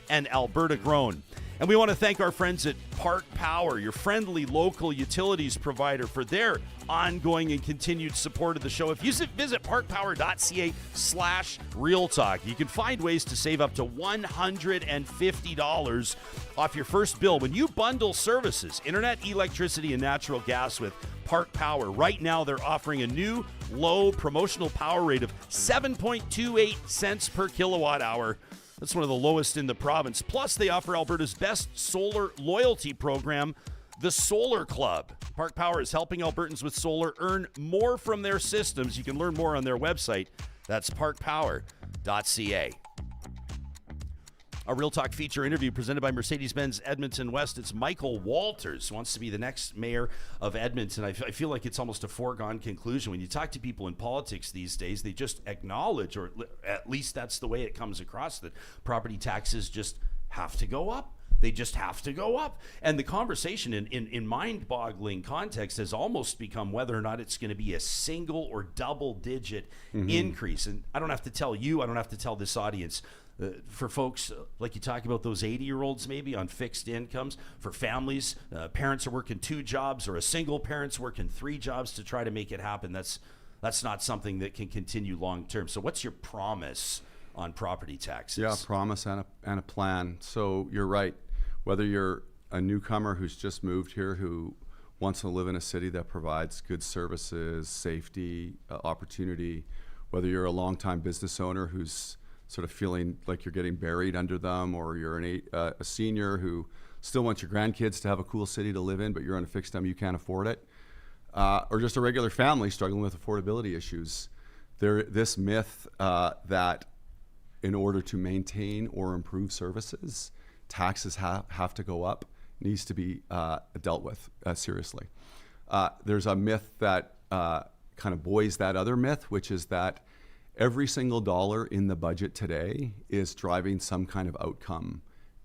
and Alberta-grown. And we want to thank our friends at Park Power, your friendly local utilities provider, for their ongoing and continued support of the show. If you visit parkpower.ca/realtalk, you can find ways to save up to $150 off your first bill when you bundle services, internet, electricity, and natural gas with Park Power. Right now, they're offering a new low promotional power rate of 7.28 cents per kilowatt hour. That's one of the lowest in the province. Plus, they offer Alberta's best solar loyalty program, the Solar Club. Park Power is helping Albertans with solar earn more from their systems. You can learn more on their website. That's parkpower.ca. A Real Talk feature interview presented by Mercedes-Benz Edmonton West. It's Michael Walters, wants to be the next mayor of Edmonton. I feel like it's almost a foregone conclusion. When you talk to people in politics these days, they just acknowledge, or at least that's the way it comes across, that property taxes just have to go up. They just have to go up. And the conversation in mind-boggling context has almost become whether or not it's going to be a single or double-digit increase. And I don't have to tell you, I don't have to tell this audience, for folks, like you talk about those 80-year-olds maybe on fixed incomes, for families, parents are working 2 jobs or a single parent's working 3 jobs to try to make it happen. That's not something that can continue long-term. So what's your promise on property taxes? Yeah, promise and a plan. So you're right. Whether you're a newcomer who's just moved here who wants to live in a city that provides good services, safety, opportunity, whether you're a longtime business owner who's sort of feeling like you're getting buried under them, or you're a senior who still wants your grandkids to have a cool city to live in, but you're on a fixed income, you can't afford it, or just a regular family struggling with affordability issues. This myth that in order to maintain or improve services, taxes have to go up needs to be dealt with seriously. There's a myth that kind of buoys that other myth, which is that every single dollar in the budget today is driving some kind of outcome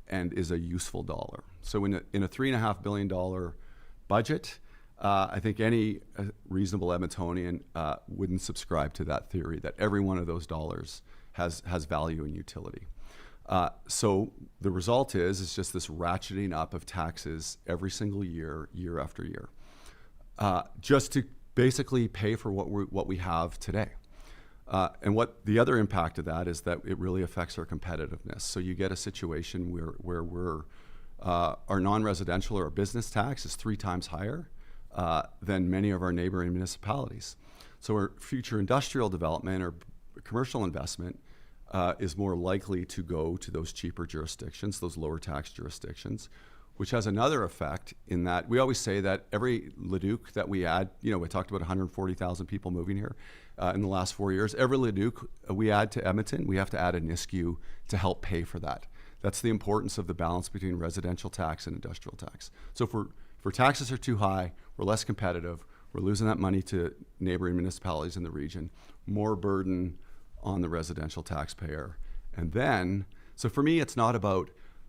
and is a useful dollar. So in a $3.5 billion budget, I think any reasonable Edmontonian wouldn't subscribe to that theory that every one of those dollars has value and utility. So the result is just this ratcheting up of taxes every single year, year after year, just to basically pay for what we have today. And what the other impact of that is that it really affects our competitiveness. So you get a situation where our non-residential or our business tax is 3 times higher than many of our neighboring municipalities. So our future industrial development or commercial investment is more likely to go to those cheaper jurisdictions, those lower tax jurisdictions, which has another effect in that we always say that every Leduc that we add, we talked about 140,000 people moving here in the last 4 years. Every Leduc we add to Edmonton, we have to add a NISCU to help pay for that. That's the importance of the balance between residential tax and industrial tax. So if taxes are too high, we're less competitive, we're losing that money to neighboring municipalities in the region, more burden on the residential taxpayer. And then, so for me, it's not about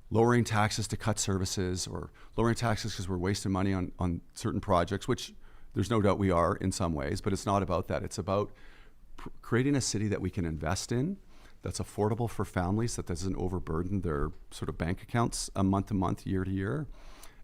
lowering taxes to cut services or lowering taxes because we're wasting money on certain projects, which there's no doubt we are in some ways, but it's not about that. It's about creating a city that we can invest in, that's affordable for families, that doesn't overburden their sort of bank accounts month to month, year to year,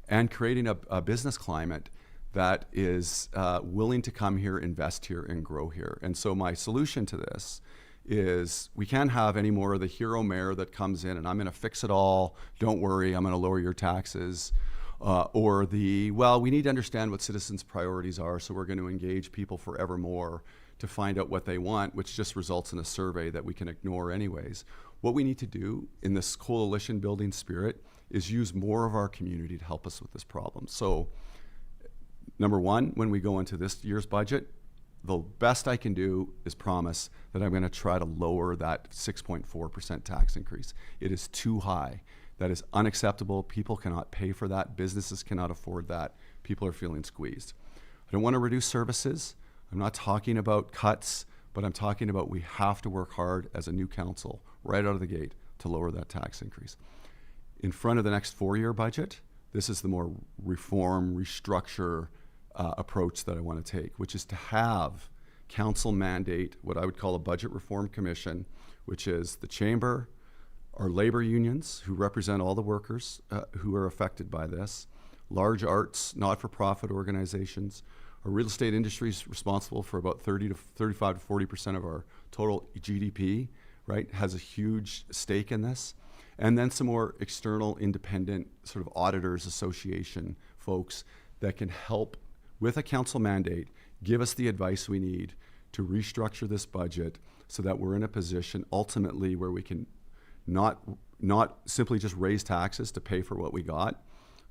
and creating a business climate that is willing to come here, invest here, and grow here. And so my solution to this is we can't have any more of the hero mayor that comes in and I'm going to fix it all, don't worry, I'm going to lower your taxes, or we need to understand what citizens' priorities are, so we're going to engage people forevermore to find out what they want, which just results in a survey that we can ignore anyways. What we need to do in this coalition building spirit is use more of our community to help us with this problem. So number one, when we go into this year's budget, the best I can do is promise that I'm going to try to lower that 6.4% tax increase. It is too high. That is unacceptable. People cannot pay for that. Businesses cannot afford that. People are feeling squeezed. I don't want to reduce services. I'm not talking about cuts, but I'm talking about we have to work hard as a new council right out of the gate to lower that tax increase. In front of the next 4-year budget, this is the more reform, restructure approach that I want to take, which is to have council mandate what I would call a budget reform commission, which is the chamber, our labor unions who represent all the workers who are affected by this, large arts, not-for-profit organizations. Our real estate industry is responsible for about 35 to 40% of our total GDP, right? Has a huge stake in this. And then some more external independent sort of auditors association folks that can help with a council mandate, give us the advice we need to restructure this budget so that we're in a position ultimately where we can not simply just raise taxes to pay for what we got,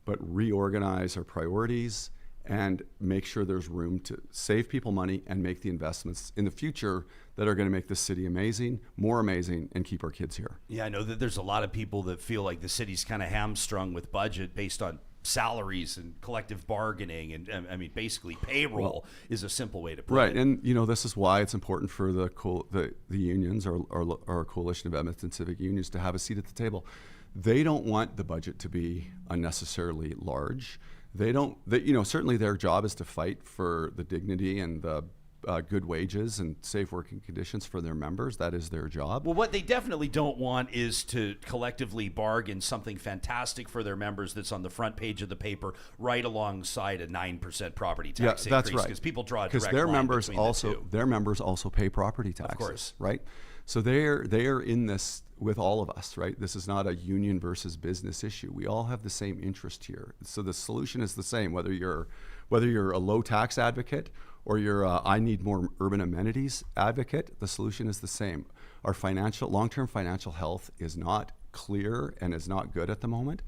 but reorganize our priorities and make sure there's room to save people money and make the investments in the future that are going to make this city amazing, more amazing, and keep our kids here. Yeah, I know that there's a lot of people that feel like the city's kind of hamstrung with budget based on salaries and collective bargaining, and I mean, basically payroll is a simple way to put it. Right, and this is why it's important for the unions, our coalition of Edmonton civic unions, to have a seat at the table. they don't want the budget to be unnecessarily large. Certainly their job is to fight for the dignity and the good wages and safe working conditions for their members. That is their job. Well, what they definitely don't want is to collectively bargain something fantastic for their members that's on the front page of the paper right alongside a 9% property tax increase. That's right. Because people draw a direct Because their line members between the two. their members also pay property taxes. Of course. Right? So they are in this with all of us, right? This is not a union versus business issue. We all have the same interest here. So the solution is the same, whether you're a low tax advocate or you're a I need more urban amenities advocate, the solution is the same. Our long-term financial health is not clear and is not good at the moment.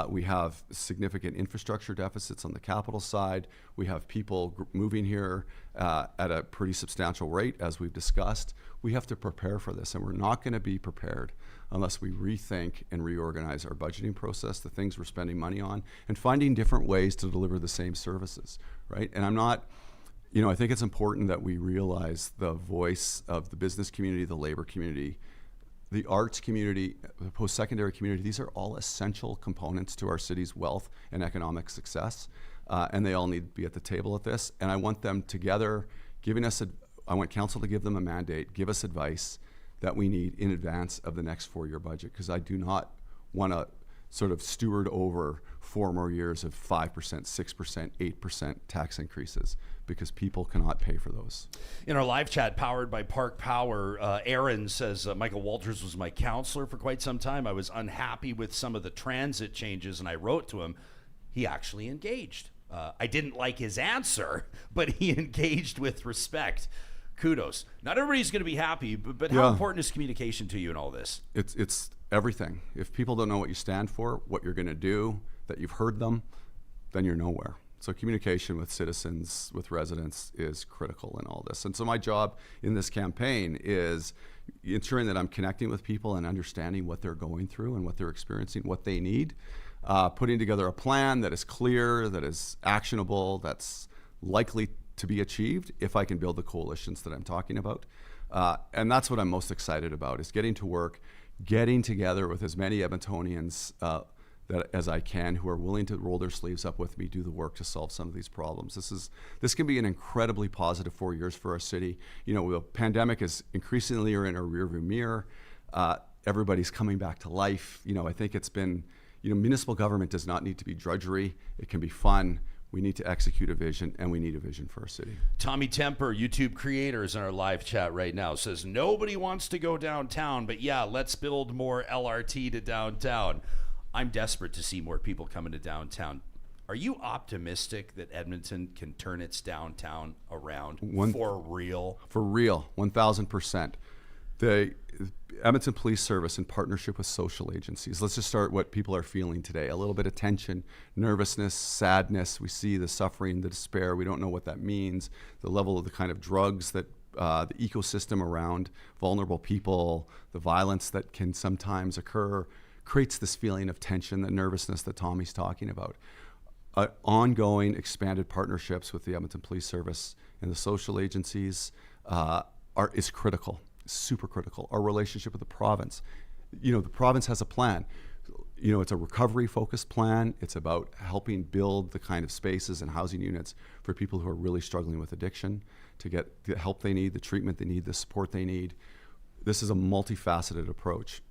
We have significant infrastructure deficits on the capital side. We have people moving here at a pretty substantial rate, as we've discussed. We have to prepare for this, and we're not going to be prepared unless we rethink and reorganize our budgeting process, the things we're spending money on, and finding different ways to deliver the same services, right? And I think it's important that we realize the voice of the business community, the labor community, the arts community, the post-secondary community. These are all essential components to our city's wealth and economic success, and they all need to be at the table at this. And I want them together I want council to give them a mandate, give us advice that we need in advance of the next 4-year budget, because I do not want to sort of steward over 4 more years of 5%, 6%, 8% tax increases, because people cannot pay for those. In our live chat powered by Park Power, Aaron says, Michael Walters was my councillor for quite some time. I was unhappy with some of the transit changes, and I wrote to him. He actually engaged. I didn't like his answer, but he engaged with respect. Kudos. Not everybody's going to be happy, but how important is communication to you in all this? It's everything. If people don't know what you stand for, what you're going to do, that you've heard them, then you're nowhere. So communication with citizens, with residents, is critical in all this. And so my job in this campaign is ensuring that I'm connecting with people and understanding what they're going through and what they're experiencing, what they need, putting together a plan that is clear, that is actionable, that's likely to be achieved if I can build the coalitions that I'm talking about. And that's what I'm most excited about, is getting to work, getting together with as many Edmontonians as I can, who are willing to roll their sleeves up with me, do the work to solve some of these problems. This can be an incredibly positive 4 years for our city. The pandemic is increasingly in our rearview mirror. Everybody's coming back to life. I think it's been, municipal government does not need to be drudgery. It can be fun. We need to execute a vision, and we need a vision for our city. Tommy Temper, YouTube creator, is in our live chat right now, says, nobody wants to go downtown, but yeah, let's build more LRT to downtown. I'm desperate to see more people coming to downtown. Are you optimistic that Edmonton can turn its downtown around for real? For real, 1,000%. The Edmonton Police Service, in partnership with social agencies, let's just start what people are feeling today. A little bit of tension, nervousness, sadness. We see the suffering, the despair. We don't know what that means. The level of the kind of drugs that the ecosystem around vulnerable people, the violence that can sometimes occur, creates this feeling of tension, the nervousness that Tommy's talking about. Ongoing expanded partnerships with the Edmonton Police Service and the social agencies is critical. Super critical. Our relationship with the province. The province has a plan. It's a recovery-focused plan. It's about helping build the kind of spaces and housing units for people who are really struggling with addiction, to get the help they need, the treatment they need, the support they need. This is a multifaceted approach.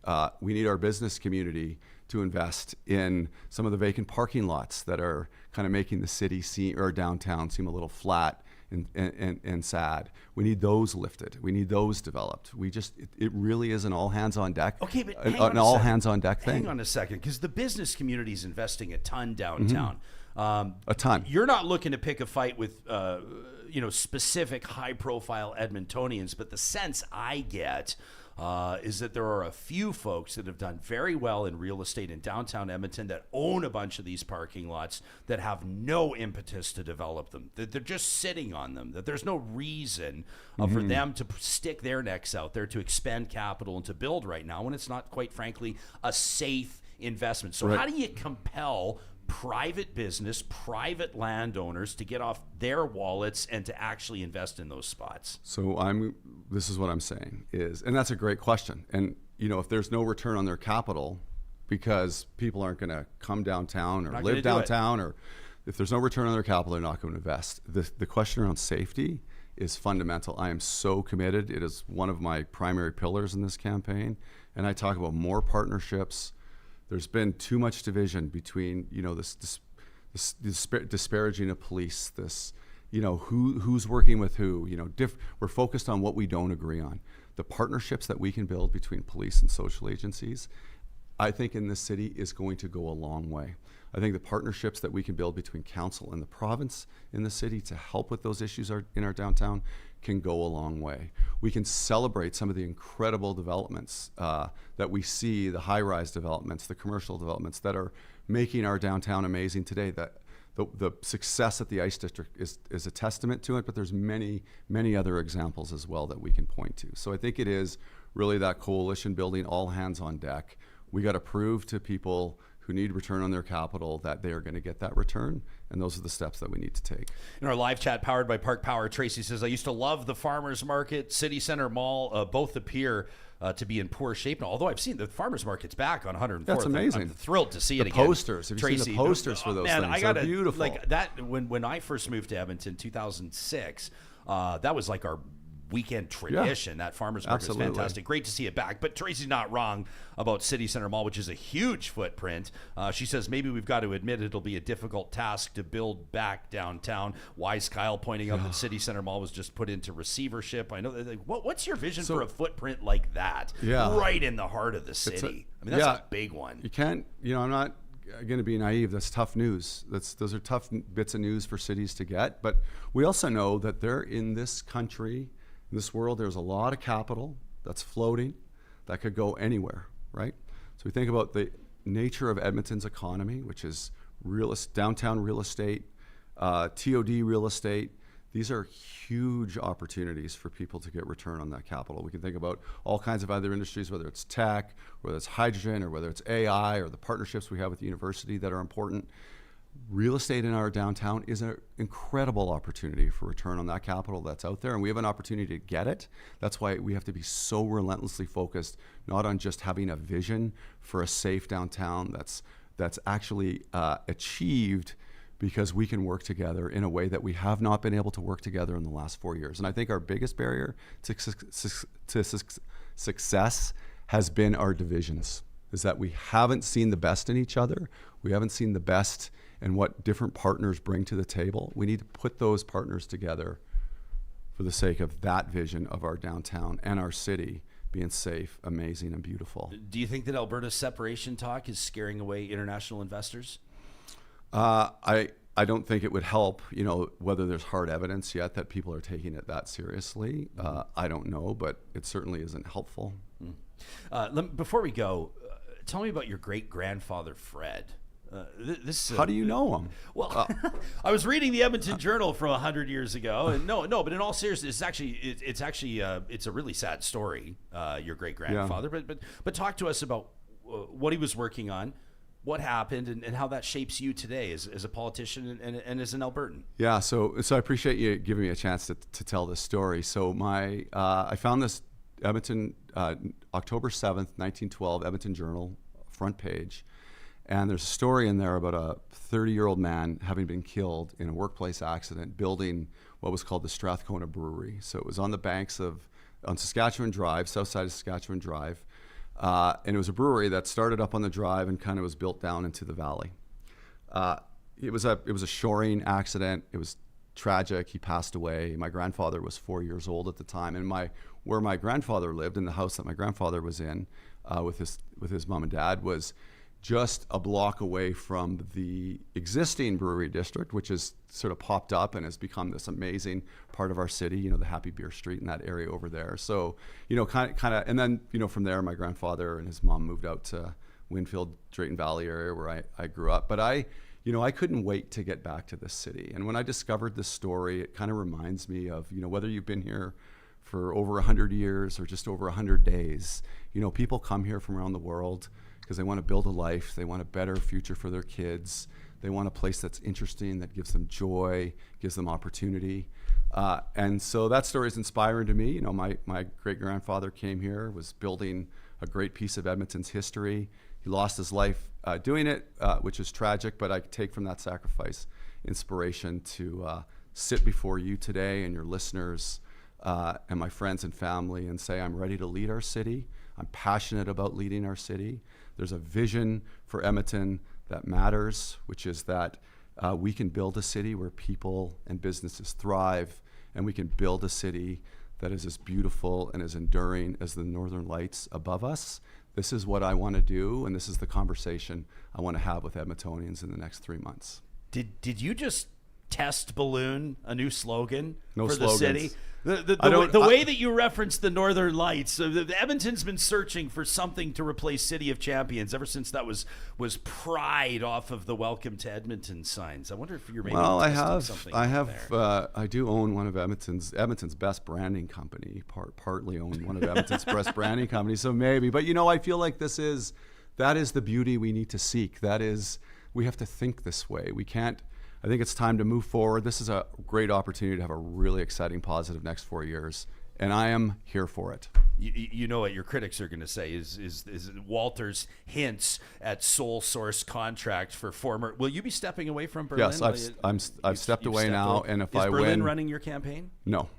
We need our business community to invest in some of the vacant parking lots that are kind of making the city or downtown seem a little flat and sad. We need those lifted. We need those developed. It really is an all hands on deck. Okay, but an all hands on deck thing. Hang on a second, because the business community is investing a ton downtown. A ton. You're not looking to pick a fight with specific high profile Edmontonians, but the sense I get is that there are a few folks that have done very well in real estate in downtown Edmonton that own a bunch of these parking lots that have no impetus to develop them, that they're just sitting on them, that there's no reason for them to stick their necks out there to expend capital and to build right now when it's not, quite frankly, a safe investment. So how do you compel private business, private landowners to get off their wallets and to actually invest in those spots? So this is what I'm saying is, and that's a great question. And if there's no return on their capital, because people aren't going to come downtown or Not live gonna do it. downtown, or if there's no return on their capital, they're not going to invest. The question around safety is fundamental. I am so committed. It is one of my primary pillars in this campaign. And I talk about more partnerships. There's been too much division between, this disparaging of police, this, who's working with who, we're focused on what we don't agree on. The partnerships that we can build between police and social agencies, I think in this city is going to go a long way. I think the partnerships that we can build between council and the province in the city to help with those issues in our downtown can go a long way. We can celebrate some of the incredible developments that we see, the high-rise developments, the commercial developments that are making our downtown amazing today. That the success at the Ice District is a testament to it, but there's many, many other examples as well that we can point to. So I think it is really that coalition building, all hands on deck. We got to prove to people who need return on their capital that they are going to get that return, and those are the steps that we need to take. In our live chat powered by Park Power, Tracy says, I used to love the Farmers Market, City Center Mall, both appear to be in poor shape now. Although I've seen the Farmers Market's back on 104th. That's amazing. I'm thrilled to see it The again. posters. Have you seen the posters for those things? They're beautiful. Like that, when I first moved to Edmonton, 2006, that was like our weekend tradition. That Farmers Market is fantastic. Great to see it back. But Tracy's not wrong about City Center Mall, which is a huge footprint. She says maybe we've got to admit it'll be a difficult task to build back downtown. Wise Kyle pointing out that City Center Mall was just put into receivership. I know that, what's your vision for a footprint like that? Right in the heart of the city. I mean, that's a big one. You can't, I'm not going to be naive. That's tough news. Those are tough bits of news for cities to get. But we also know that they're in this country, in this world, there's a lot of capital that's floating that could go anywhere, right? So we think about the nature of Edmonton's economy, which is downtown real estate, TOD real estate. These are huge opportunities for people to get return on that capital. We can think about all kinds of other industries, whether it's tech, whether it's hydrogen, or whether it's AI, or the partnerships we have with the university that are important. Real estate in our downtown is an incredible opportunity for return on that capital that's out there, and we have an opportunity to get it. That's why we have to be so relentlessly focused, not on just having a vision for a safe downtown that's actually achieved because we can work together in a way that we have not been able to work together in the last 4 years. And I think our biggest barrier to success has been our divisions, is that we haven't seen the best in each other. We haven't seen the best in what different partners bring to the table. We need to put those partners together for the sake of that vision of our downtown and our city being safe, amazing, and beautiful. Do you think that Alberta's separation talk is scaring away international investors? I don't think it would help, whether there's hard evidence yet that people are taking it that seriously. I don't know, but it certainly isn't helpful. Before we go, tell me about your great-grandfather, Fred. How do you know him? Well, I was reading the Edmonton Journal from 100 years ago, and but in all seriousness, it's a really sad story. Your great grandfather, but talk to us about what he was working on, what happened, and how that shapes you today as a politician and as an Albertan. Yeah, so I appreciate you giving me a chance to tell this story. So I found this Edmonton October 7th, 1912 Edmonton Journal front page. And there's a story in there about a 30-year-old man having been killed in a workplace accident building what was called the Strathcona Brewery. So it was on the banks on Saskatchewan Drive, south side of Saskatchewan Drive. And it was a brewery that started up on the drive and kind of was built down into the valley. It was a shoring accident. It was tragic. He passed away. My grandfather was 4 years old at the time. And where my grandfather lived, in the house that my grandfather was in with his mom and dad, was just a block away from the existing brewery district, which has sort of popped up and has become this amazing part of our city, the Happy Beer Street in that area over there. So, kind of, and then, from there, my grandfather and his mom moved out to Winfield, Drayton Valley area where I grew up. But I couldn't wait to get back to this city. And when I discovered this story, it kind of reminds me of, whether you've been here for over 100 years or just over 100 days, people come here from around the world because they want to build a life, they want a better future for their kids, they want a place that's interesting, that gives them joy, gives them opportunity. And so that story is inspiring to me. My great-grandfather came here, was building a great piece of Edmonton's history, He lost his life doing it, which is tragic, but I take from that sacrifice inspiration to sit before you today and your listeners and my friends and family and say, I'm ready to lead our city. I'm passionate about leading our city. There's a vision for Edmonton that matters, which is that we can build a city where people and businesses thrive, and we can build a city that is as beautiful and as enduring as the northern lights above us. This is what I want to do, and this is the conversation I want to have with Edmontonians in the next 3 months. Did you just test balloon a new slogan No for slogans. the city? The way that you referenced the Northern Lights, Edmonton's been searching for something to replace City of Champions ever since that was pried off of the Welcome to Edmonton signs. I wonder if you're maybe testing something there. I do own one of Edmonton's best branding company. Partly own one of Edmonton's best branding companies. So maybe, but I feel like that is the beauty we need to seek. We have to think this way. We can't. I think it's time to move forward. This is a great opportunity to have a really exciting, positive next 4 years, and I am here for it. You know what your critics are going to say is Walter's hints at sole source contract for former. Will you be stepping away from Berlin? Yes, I've stepped away now, and if I win, is Berlin running your campaign? No.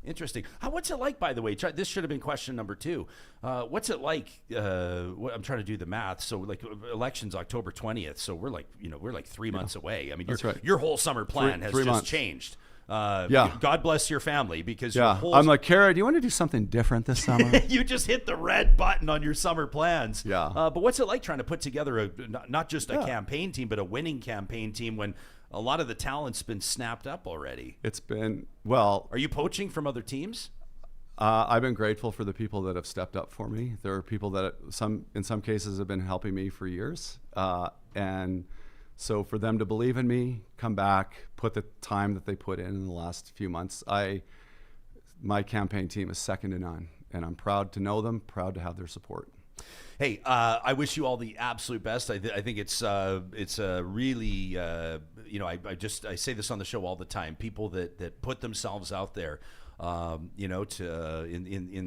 Interesting. What's it like, by the way? This should have been question number 2. What's it like? I'm trying to do the math. So, like, elections October 20th. So we're like 3 months away. I mean, your whole summer plan has just changed. God bless your family, because I'm like, Kara, do you want to do something different this summer? You just hit the red button on your summer plans. Yeah. But what's it like trying to put together not just a campaign team, but a winning campaign team when a lot of the talent's been snapped up already? It's been, well... Are you poaching from other teams? I've been grateful for the people that have stepped up for me. There are people that in some cases have been helping me for years. And so for them to believe in me, come back, put the time that they put in the last few months, my campaign team is second to none. And I'm proud to know them, proud to have their support. Hey, I wish you all the absolute best. I think it's a really, I say this on the show all the time. People that put themselves out there, in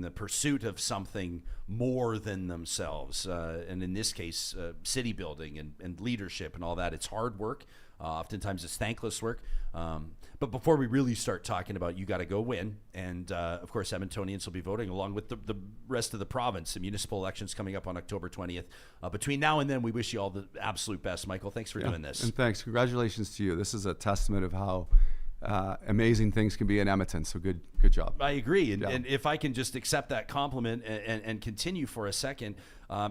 the pursuit of something more than themselves, and in this case, city building and leadership and all that. It's hard work. Oftentimes it's thankless work. But before we really start talking about you got to go win, and of course Edmontonians will be voting along with the rest of the province. The municipal elections coming up on October 20th. Between now and then, we wish you all the absolute best. Michael, thanks for doing this. And thanks. Congratulations to you. This is a testament of how amazing things can be in Edmonton. So good job. I agree. And if I can just accept that compliment and continue for a second,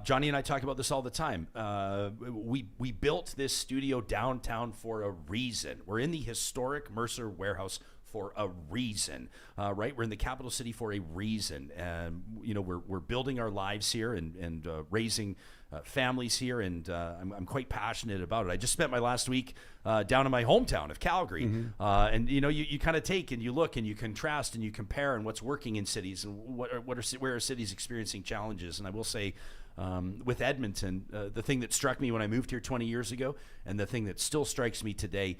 Johnny and I talk about this all the time. We built this studio downtown for a reason. We're in the historic Mercer warehouse for a reason, right? We're in the capital city for a reason. And, we're building our lives here and raising families here, and I'm quite passionate about it. I just spent my last week down in my hometown of Calgary, and you kind of take and you look and you contrast and you compare and what's working in cities and where are cities experiencing challenges. And I will say, with Edmonton, the thing that struck me when I moved here 20 years ago, and the thing that still strikes me today,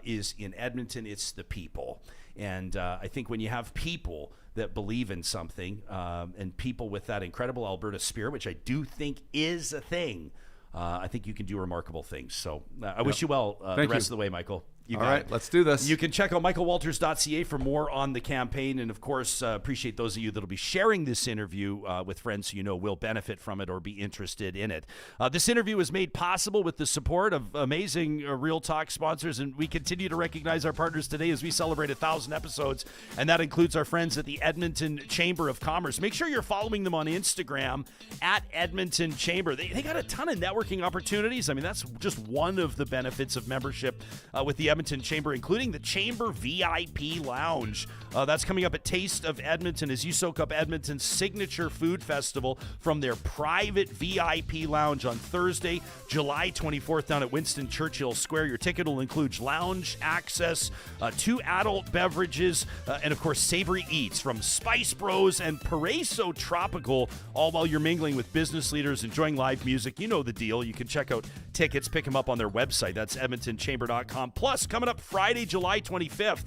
is in Edmonton, it's the people. And I think when you have people that believe in something, and people with that incredible Alberta spirit, which I do think is a thing, I think you can do remarkable things. So I wish you well the rest of the way, Michael. All right, let's do this. You can check out michaelwalters.ca for more on the campaign. And, of course, appreciate those of you that will be sharing this interview with friends who will benefit from it or be interested in it. This interview was made possible with the support of amazing Real Talk sponsors, and we continue to recognize our partners today as we celebrate 1,000 episodes, and that includes our friends at the Edmonton Chamber of Commerce. Make sure you're following them on Instagram at Edmonton Chamber. They got a ton of networking opportunities. I mean, that's just one of the benefits of membership with the Edmonton Chamber, including the Chamber VIP Lounge. That's coming up at Taste of Edmonton as you soak up Edmonton's signature food festival from their private VIP lounge on Thursday, July 24th down at Winston Churchill Square. Your ticket will include lounge access, 2 adult beverages, and of course savory eats from Spice Bros and Paraiso Tropical, all while you're mingling with business leaders, enjoying live music. You know the deal. You can check out tickets, pick them up on their website. That's edmontonchamber.com. Plus, coming up Friday, July 25th,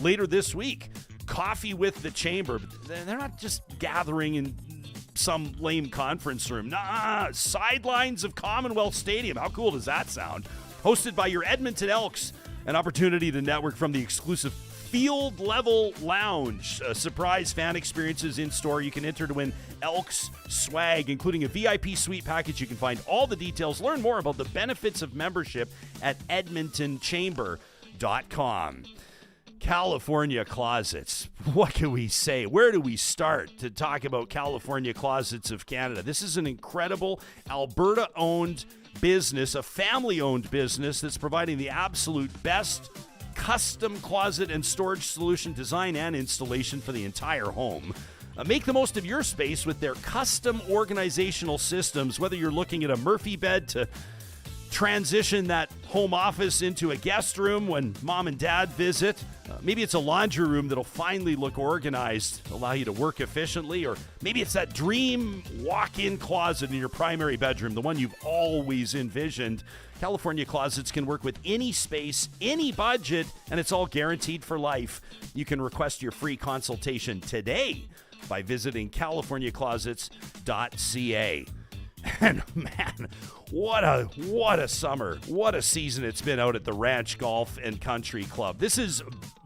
later this week, Coffee with the Chamber. They're not just gathering and some lame conference room. Nah, sidelines of Commonwealth Stadium. How cool does that sound? Hosted by your Edmonton Elks, an opportunity to network from the exclusive Field Level Lounge. Surprise fan experiences in store. You can enter to win Elks swag, including a VIP suite package. You can find all the details. Learn more about the benefits of membership at edmontonchamber.com. California Closets. What can we say? Where do we start to talk about California Closets of Canada? This is an incredible Alberta-owned business, a family-owned business that's providing the absolute best custom closet and storage solution design and installation for the entire home. Make the most of your space with their custom organizational systems, whether you're looking at a Murphy bed to transition that home office into a guest room when mom and dad visit. Maybe it's a laundry room that'll finally look organized, allow you to work efficiently, or maybe it's that dream walk-in closet in your primary bedroom, the one you've always envisioned. California Closets can work with any space, any budget, and it's all guaranteed for life. You can request your free consultation today by visiting californiaclosets.ca. And man, what a summer. What a season it's been out at the Ranch Golf and Country Club. This is,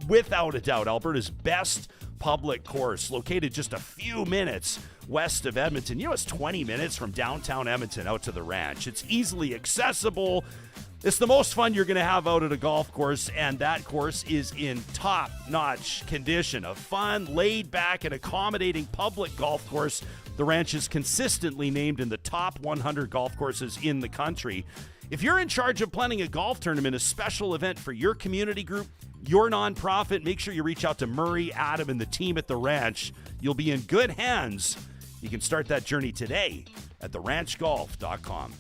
without a doubt, Alberta's best public course, located just a few minutes west of Edmonton. You know, it's 20 minutes from downtown Edmonton out to the ranch. It's easily accessible. It's the most fun you're going to have out at a golf course, and that course is in top-notch condition. A fun, laid-back, and accommodating public golf course. The ranch is consistently named in the top 100 golf courses in the country. If you're in charge of planning a golf tournament, a special event for your community group, your nonprofit, make sure you reach out to Murray, Adam, and the team at the ranch. You'll be in good hands. You can start that journey today at theranchgolf.com.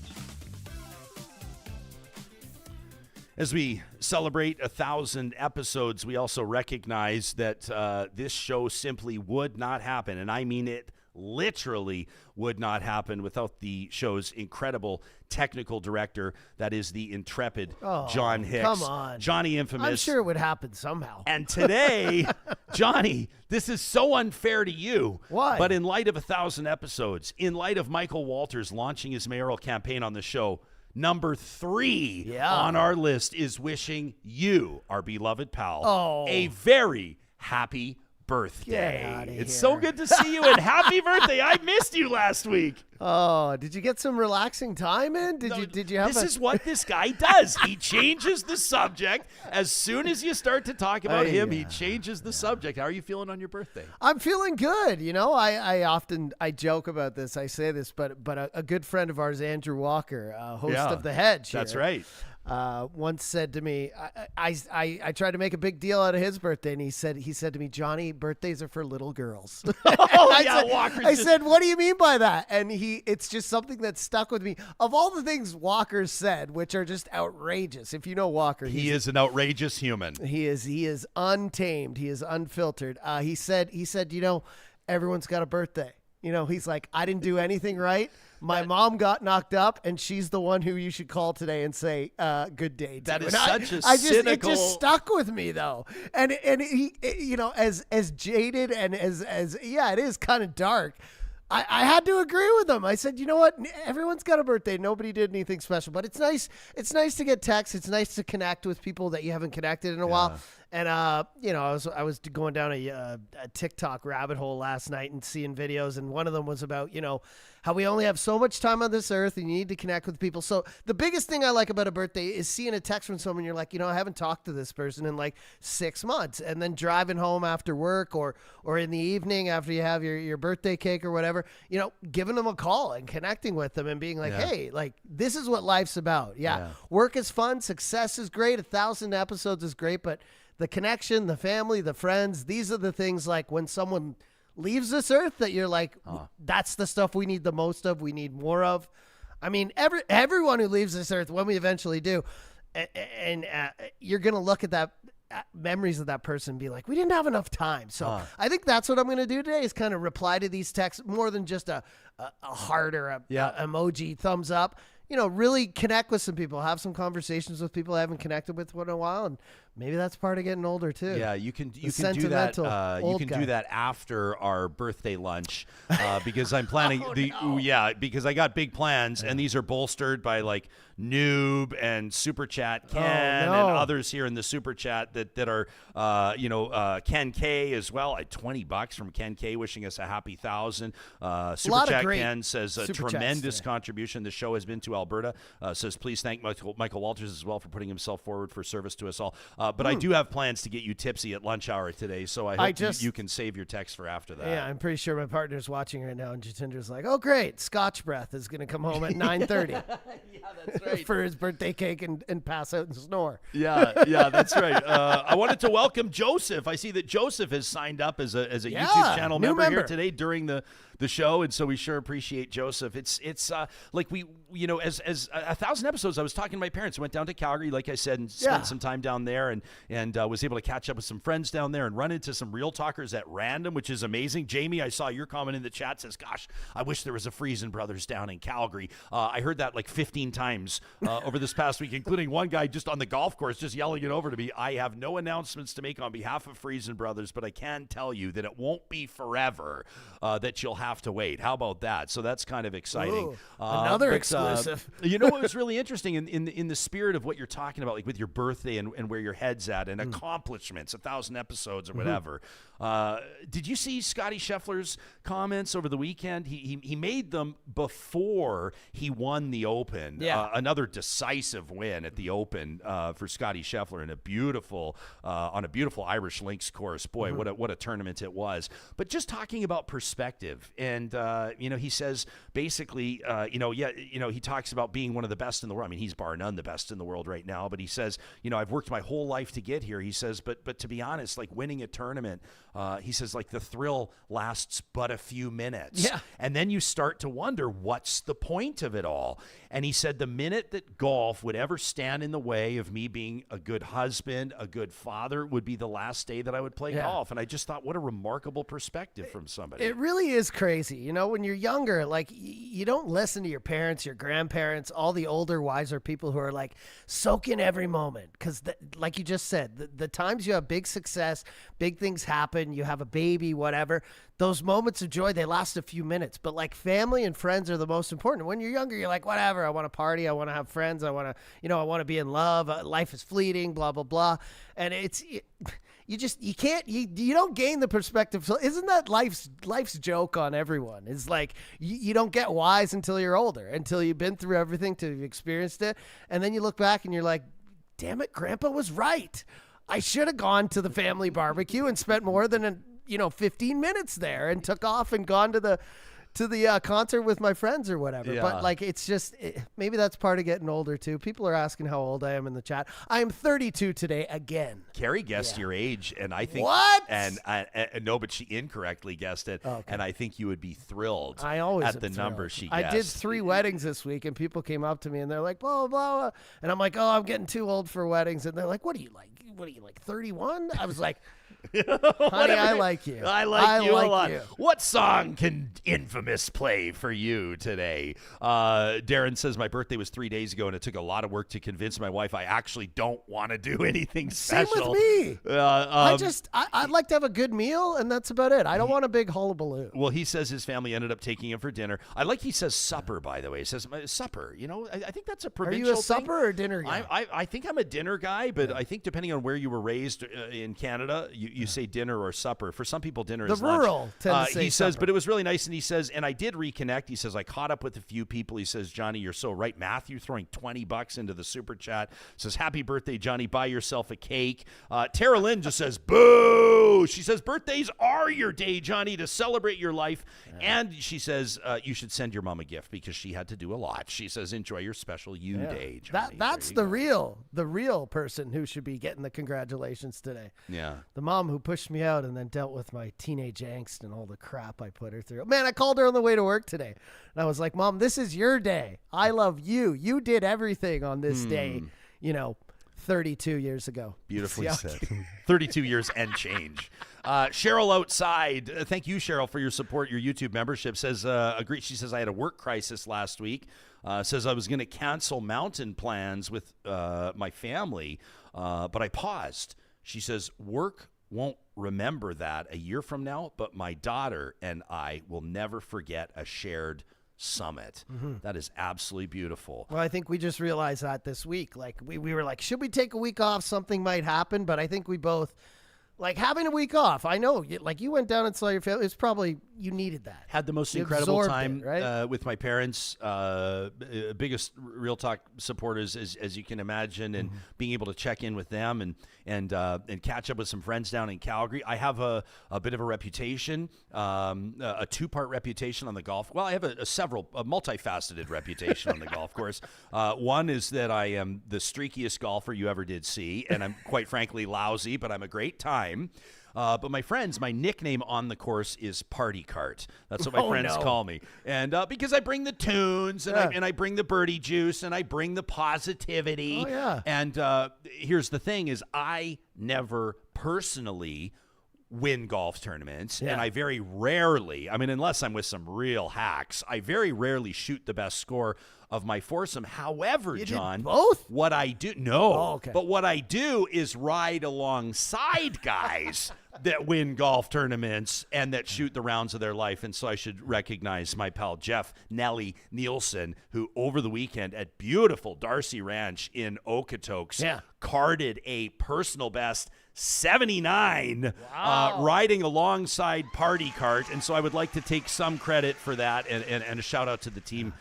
As we celebrate 1,000 episodes, we also recognize that this show simply would not happen, and I mean it literally would not happen without the show's incredible technical director, that is the intrepid John Hicks. Come on. Johnny Infamous. I'm sure it would happen somehow. And today, Johnny, this is so unfair to you. Why? But in light of 1,000 episodes, in light of Michael Walters launching his mayoral campaign on the show, number 3 on our list is wishing you, our beloved pal, a very happy birthday. It's so good to see you, and happy birthday. I missed you last week. Oh, did you get some relaxing time in? Did you have This is what this guy does. He changes the subject. As soon as you start to talk about him, he changes the subject. How are you feeling on your birthday? I'm feeling good. You know, I often joke about this. I say this, but a good friend of ours, Andrew Walker, host of The Hedge here, that's right, once said to me, I tried to make a big deal out of his birthday, and he said to me, Johnny, birthdays are for little girls. I said, what do you mean by that? And it's just something that stuck with me. Of all the things Walker said, which are just outrageous. If you know Walker, he is an outrageous human. He is untamed. He is unfiltered. He said, you know, everyone's got a birthday. You know, he's like, I didn't do anything right. My mom got knocked up, and she's the one who you should call today and say, good day to. That is and such a cynical... It just stuck with me, though. And he, you know, as jaded and as it is kind of dark, I had to agree with him. I said, you know what? Everyone's got a birthday. Nobody did anything special, but it's nice. It's nice to get texts. It's nice to connect with people that you haven't connected in a while. And, you know, I was going down a TikTok rabbit hole last night and seeing videos, and one of them was about, you know, how we only have so much time on this earth and you need to connect with people. So the biggest thing I like about a birthday is seeing a text from someone. You're like, you know, I haven't talked to this person in like 6 months, and then driving home after work or in the evening after you have your birthday cake or whatever, you know, giving them a call and connecting with them and being like, hey, like, this is what life's about. Work is fun. Success is great. 1,000 episodes is great, but the connection, the family, the friends, these are the things, like when someone leaves this earth, that you're like, that's the stuff we need the most of, we need more of. I mean, everyone who leaves this earth, when we eventually do, and you're going to look at that memories of that person and be like, we didn't have enough time. So I think that's what I'm going to do today, is kind of reply to these texts more than just a heart or a emoji thumbs up. You know, really connect with some people, have some conversations with people I haven't connected with in a while, and Maybe that's part of getting older too. Yeah, you can do that. sentimental You old can guy. do that after our birthday lunch because I'm planning because I got big plans, and these are bolstered by like Noob and Super Chat Ken and others here in the Super Chat that are Ken K as well at $20 from Ken K wishing us a happy 1,000. Super Chat Ken says a tremendous contribution the show has been to Alberta. Says please thank Michael Walters as well for putting himself forward for service to us all. But I do have plans to get you tipsy at lunch hour today, so I hope you can save your text for after that. Yeah, I'm pretty sure my partner's watching right now, and Jatinder's like, "Oh, great, Scotch Breath is going to come home at 9:30." Yeah, that's right. For his birthday cake and pass out and snore. Yeah, that's right. I wanted to welcome Joseph. I see that Joseph has signed up as a YouTube channel member here today during the show, and so we sure appreciate Joseph. It's like we as 1,000 episodes. I was talking to my parents. Went down to Calgary, like I said, and spent some time down there, and was able to catch up with some friends down there and run into some real talkers at random, which is amazing. Jamie, I saw your comment in the chat says, "Gosh, I wish there was a Friesen Brothers down in Calgary." I heard that like 15 times over this past week, including one guy just on the golf course just yelling it over to me. I have no announcements to make on behalf of Friesen Brothers, but I can tell you that it won't be forever that you'll have to wait. How about that? So that's kind of exciting. Ooh, another exclusive. You know what was really interesting in the spirit of what you're talking about, like with your birthday and where your head's at and accomplishments, 1,000 episodes or whatever. Did you see Scotty Scheffler's comments over the weekend? He made them before he won the Open. Yeah. Another decisive win at the Open for Scotty Scheffler in on a beautiful Irish links course. Boy, what a tournament it was. But just talking about perspective, and he says basically, he talks about being one of the best in the world. I mean, he's bar none the best in the world right now. But he says, I've worked my whole life to get here. He says, but to be honest, like winning a tournament. He says, like, the thrill lasts but a few minutes. Yeah. And then you start to wonder, what's the point of it all? And he said, the minute that golf would ever stand in the way of me being a good husband, a good father, would be the last day that I would play golf. And I just thought, what a remarkable perspective from somebody. It really is crazy. When you're younger, like, you don't listen to your parents, your grandparents, all the older, wiser people who are like, soak in every moment. Because, like you just said, the times you have big success, big things happen, you have a baby, whatever, those moments of joy, they last a few minutes. But like family and friends are the most important. When you're younger, you're like, whatever, I want to party, I want to have friends, I want to be in love, life is fleeting, blah, blah, blah. And you don't gain the perspective. So isn't that life's joke on everyone? It's like you don't get wise until you're older, until you've been through everything, till you've experienced it. And then you look back and you're like, damn it, Grandpa was right. I should have gone to the family barbecue and spent more than 15 minutes there and took off and gone to the concert with my friends or whatever. But like, it's just maybe that's part of getting older too. People are asking how old I am in the chat. I am 32 today again. Carrie guessed your age, and I think what? And no, but she incorrectly guessed it. Okay. And I think you would be thrilled. I always at the number she guessed. I did 3 weddings this week, and people came up to me and they're like, blah, blah, blah. And I'm like, oh, I'm getting too old for weddings. And they're like, what are you like 31? I was like, honey, I like you. I like you a lot. What song can Infamous play for you today? Darren says, my birthday was 3 days ago, and it took a lot of work to convince my wife I actually don't want to do anything special. Same with me. I'd like to have a good meal, and that's about it. I don't want a big hullabaloo. Well, he says his family ended up taking him for dinner. I like he says supper, by the way. He says supper. I think that's a provincial Are you a thing. supper or dinner guy? I think I'm a dinner guy, but I think depending on where you were raised in Canada, you say dinner or supper. For some people, dinner is lunch. The rural tend to say he says, supper. but it was really nice, and he says, and I did reconnect. He says, I caught up with a few people. He says, Johnny, you're so right. Matthew throwing $20 into the super chat. Says, happy birthday, Johnny. Buy yourself a cake. Tara Lynn just says, boo. She says, birthdays are your day, Johnny, to celebrate your life. And she says, you should send your mom a gift because she had to do a lot. She says, enjoy your special day, Johnny. That's the real person who should be getting the congratulations today. Yeah. The mom who pushed me out and then dealt with my teenage angst and all the crap I put her through. Man, I called her on the way to work today. And I was like, Mom, this is your day. I love you. You did everything on this day, 32 years ago. Beautifully said. 32 years and change. Cheryl outside. Thank you, Cheryl, for your support. Your YouTube membership says, agree. She says, I had a work crisis last week. says I was going to cancel mountain plans with my family, but I paused. She says, work won't remember that a year from now, but my daughter and I will never forget a shared summit. That is absolutely beautiful. Well, I think we just realized that this week. Like we were like, should we take a week off? Something might happen, but I think we both like having a week off. I know, like you went down and saw your family. It's probably you needed that. Had the most You incredible absorbed time it, right? with my parents. Biggest Real Talk supporters, as you can imagine, and being able to check in with them and catch up with some friends down in Calgary. I have a bit of a reputation, a two-part reputation on the golf. Well, I have a multifaceted reputation on the golf course. One is that I am the streakiest golfer you ever did see, and I'm quite frankly lousy, but I'm a great time. But my friends, my nickname on the course is Party Cart. That's what my friends call me. And because I bring the tunes and I bring the birdie juice and I bring the positivity. Oh, yeah. And here's the thing is I never personally win golf tournaments. Yeah. And I very rarely, I mean, unless I'm with some real hacks, I very rarely shoot the best score of my foursome. However, You did John, both? what I do, no, Oh, okay. but what I do is ride alongside guys that win golf tournaments and that shoot the rounds of their life. And so I should recognize my pal Jeff Nelly Nielsen, who over the weekend at beautiful Darcy Ranch in Okotoks carded a personal best 79 riding alongside Party Cart. And so I would like to take some credit for that and a shout out to the team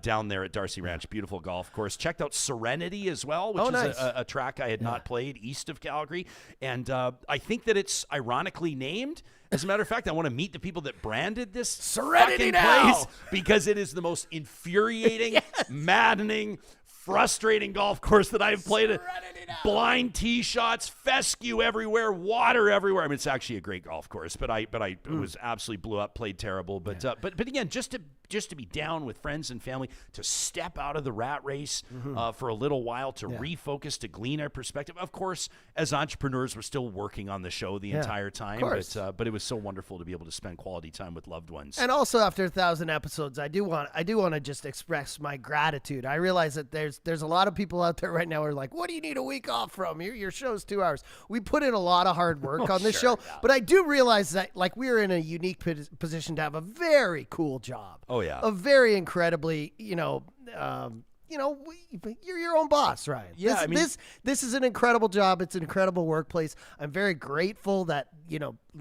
down there at Darcy Ranch. Beautiful golf course. Checked out Serenity as well, which is a track I had not played east of Calgary. And I think that it's ironically named. As a matter of fact, I want to meet the people that branded this Serenity fucking now! place because it is the most infuriating, maddening, frustrating golf course that I've played. Blind tee shots, fescue everywhere, water everywhere. I mean, it's actually a great golf course, but I was absolutely blew up, played terrible. But again, just to be down with friends and family, to step out of the rat race for a little while, to refocus, to glean our perspective. Of course, as entrepreneurs, we're still working on the show the entire time, but it was so wonderful to be able to spend quality time with loved ones. And also, after 1,000 episodes, I do want to just express my gratitude. I realize that there's a lot of people out there right now who are like, "What do you need a week off from? Your show's 2 hours." We put in a lot of hard work on this show, but I do realize that like we're in a unique position to have a very cool job. Oh yeah, a very incredibly, you're your own boss, Ryan. Yeah, this is an incredible job. It's an incredible workplace. I'm very grateful that,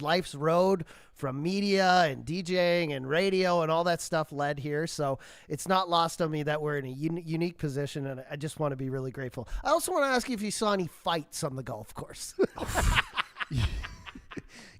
life's road from media and DJing and radio and all that stuff led here. So it's not lost on me that we're in a unique position, and I just want to be really grateful. I also want to ask you if you saw any fights on the golf course.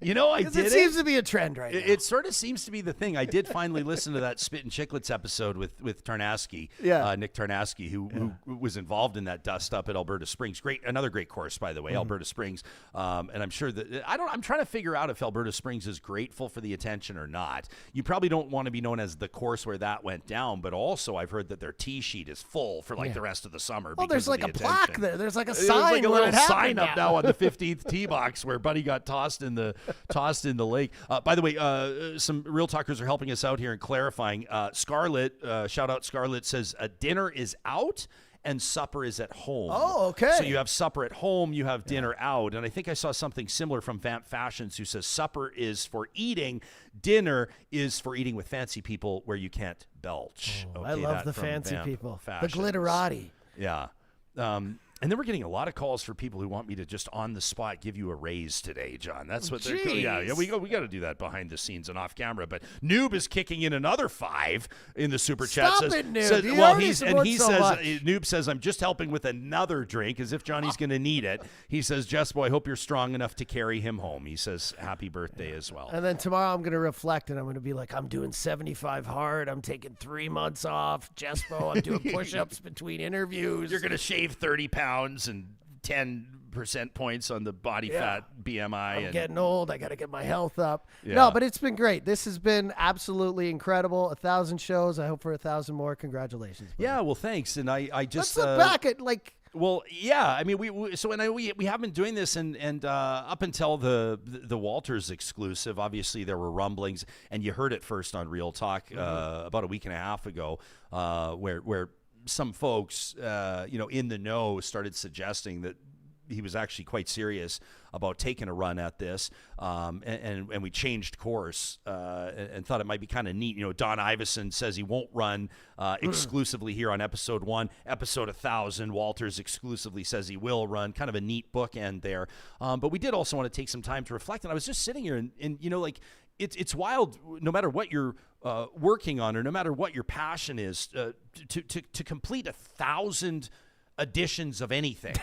I did. It seems to be a trend right now. It sort of seems to be the thing. I did finally listen to that Spit and Chicklets episode with Tarnasky, Nick Tarnasky, who was involved in that dust up at Alberta Springs. Another great course, by the way, Alberta Springs. And I'm sure that I'm trying to figure out if Alberta Springs is grateful for the attention or not. You probably don't want to be known as the course where that went down, but also I've heard that their tee sheet is full for the rest of the summer. Well, there's like a plaque there. There's like a sign. There's like a little sign up now on the 15th tee box where Buddy got tossed in the lake. By the way, some Real Talkers are helping us out here and clarifying. Scarlett, shout out Scarlett, says dinner is out and supper is at home. Oh, okay. So you have supper at home, you have dinner out. And I think I saw something similar from Vamp Fashions, who says supper is for eating, dinner is for eating with fancy people where you can't belch. Oh, I love the fancy Vamp people. Fashions. The glitterati. Yeah. And then we're getting a lot of calls for people who want me to just on the spot give you a raise today, John. That's what they're doing. Yeah, we got to do that behind the scenes and off camera. But Noob is kicking in another 5 in the super chat. Stop it, Noob. Noob says, I'm just helping with another drink, as if Johnny's going to need it. He says, Jespo, I hope you're strong enough to carry him home. He says, happy birthday as well. And then tomorrow I'm going to reflect and I'm going to be like, I'm doing 75 hard. I'm taking 3 months off. Jespo, I'm doing push-ups between interviews. You're going to shave 30 pounds and 10% points on the body fat BMI. I'm getting old. I got to get my health up. Yeah. No, but it's been great. This has been absolutely incredible. 1,000 shows. I hope for 1,000 more. Congratulations. Buddy. Yeah, well, thanks. And I just let's look back at Well, yeah. I mean, we have been doing this, and up until the Walters exclusive, obviously there were rumblings, and you heard it first on Real Talk about a week and a half ago, where some folks, in the know started suggesting that he was actually quite serious about taking a run at this, and we changed course and thought it might be kind of neat. Don Iveson says he won't run exclusively here on episode 1. Episode 1000, Walters exclusively says he will run. Kind of a neat bookend there. But we did also want to take some time to reflect. And I was just sitting here, and it's wild. No matter what you're working on, or no matter what your passion is, to complete 1,000 editions of anything.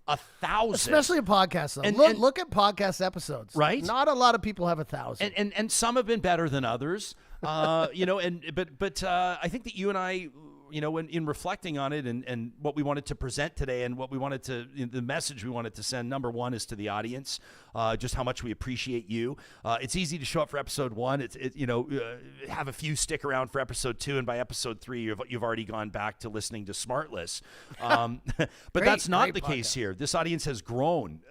1,000, especially a podcast. Though. Look at podcast episodes, right? Not a lot of people have 1,000, and some have been better than others. But I think that you and I, in reflecting on it and what we wanted to present today, and what we wanted to, the message we wanted to send, number one is to the audience, just how much we appreciate you. It's easy to show up for episode 1. Have a few stick around for episode 2, and by episode 3, you've already gone back to listening to Smartless. But that's not the case here. This audience has grown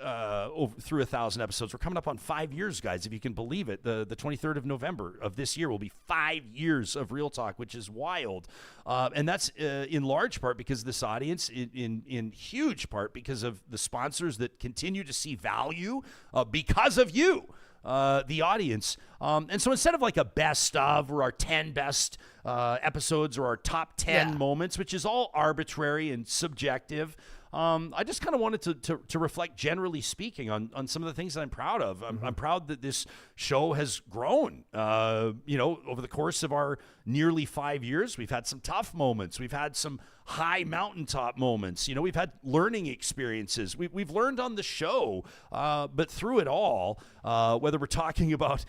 through 1,000 episodes. We're coming up on 5 years, guys, if you can believe it. The 23rd of November of this year will be 5 years of Real Talk, which is wild. And that's in large part because of this audience, in huge part because of the sponsors that continue to see value because of you, the audience. And so instead of like a best of, or our 10 best episodes, or our top 10 moments, which is all arbitrary and subjective, I just kind of wanted to reflect, generally speaking, on some of the things that I'm proud of. I'm proud that this show has grown. Over the course of our nearly 5 years, we've had some tough moments. We've had some high mountaintop moments. We've had learning experiences. We've learned on the show, but through it all, whether we're talking about,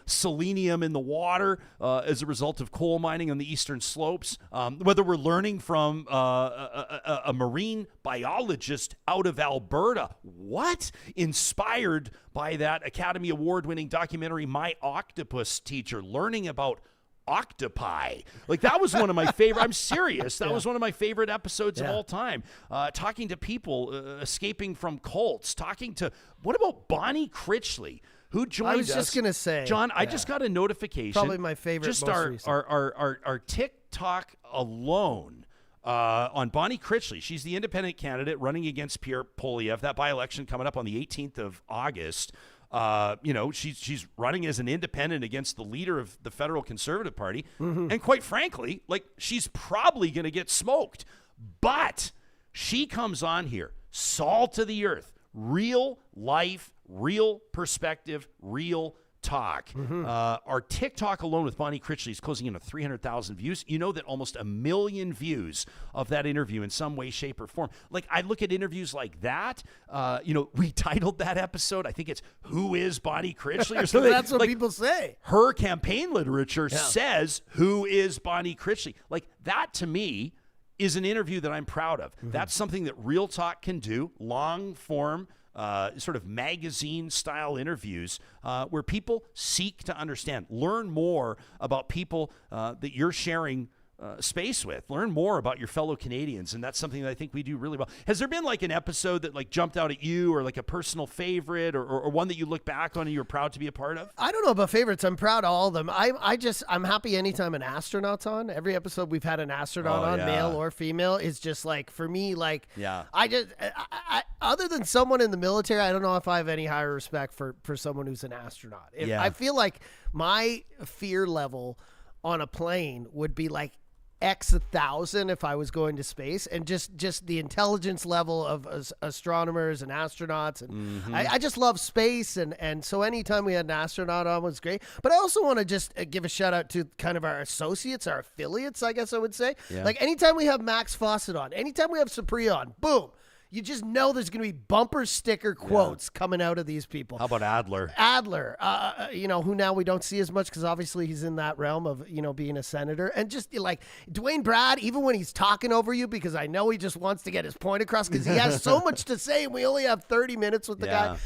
selenium in the water as a result of coal mining on the eastern slopes, whether we're learning from a marine biologist out of Alberta, inspired by that Academy Award-winning documentary, My Octopus Teacher, learning about octopi. Like, that was one of my favorite. I'm serious. That was one of my favorite episodes of all time. Talking to people escaping from cults. What about Bonnie Critchley, who joined us? I was just going to say, John, I just got a notification. Probably my favorite. Just most recent. our TikTok alone. On Bonnie Critchley. She's the independent candidate running against Pierre Poilievre. That by-election coming up on the 18th of August. She's running as an independent against the leader of the federal Conservative Party. And quite frankly, she's probably going to get smoked. But she comes on here, salt of the earth, real life, real perspective, real talk. Our TikTok alone with Bonnie Critchley is closing in on 300,000 views. You know that almost 1 million views of that interview in some way, shape, or form. I look at interviews like that. We titled that episode, I think it's "Who is Bonnie Critchley?" or something. That's what people say. Her campaign literature says, "Who is Bonnie Critchley?" That to me is an interview that I'm proud of. That's something that Real Talk can do, long form, sort of magazine-style interviews where people seek to understand, learn more about people that you're sharing space with, learn more about your fellow Canadians, and that's something that I think we do really well. Has there been an episode that jumped out at you, or a personal favorite, or one that you look back on and you're proud to be a part of? I don't know about favorites. I'm proud of all of them. I'm happy anytime an astronaut's on. Every episode we've had an astronaut on, male or female, is just for me, I other than someone in the military, I don't know if I have any higher respect for someone who's an astronaut. I feel like my fear level on a plane would be X 1,000 if I was going to space, and just the intelligence level of astronomers and astronauts, and I just love space, and so anytime we had an astronaut on was great. But I also want to just give a shout out to kind of our associates, our affiliates, I guess I would say. Anytime we have Max Fawcett on, anytime we have Sapri on, boom, you just know there's going to be bumper sticker quotes coming out of these people. How about Adler? Who now we don't see as much because obviously he's in that realm of, being a senator. And just Dwayne Brad, even when he's talking over you, because I know he just wants to get his point across because he has so much to say and we only have 30 minutes with the guy.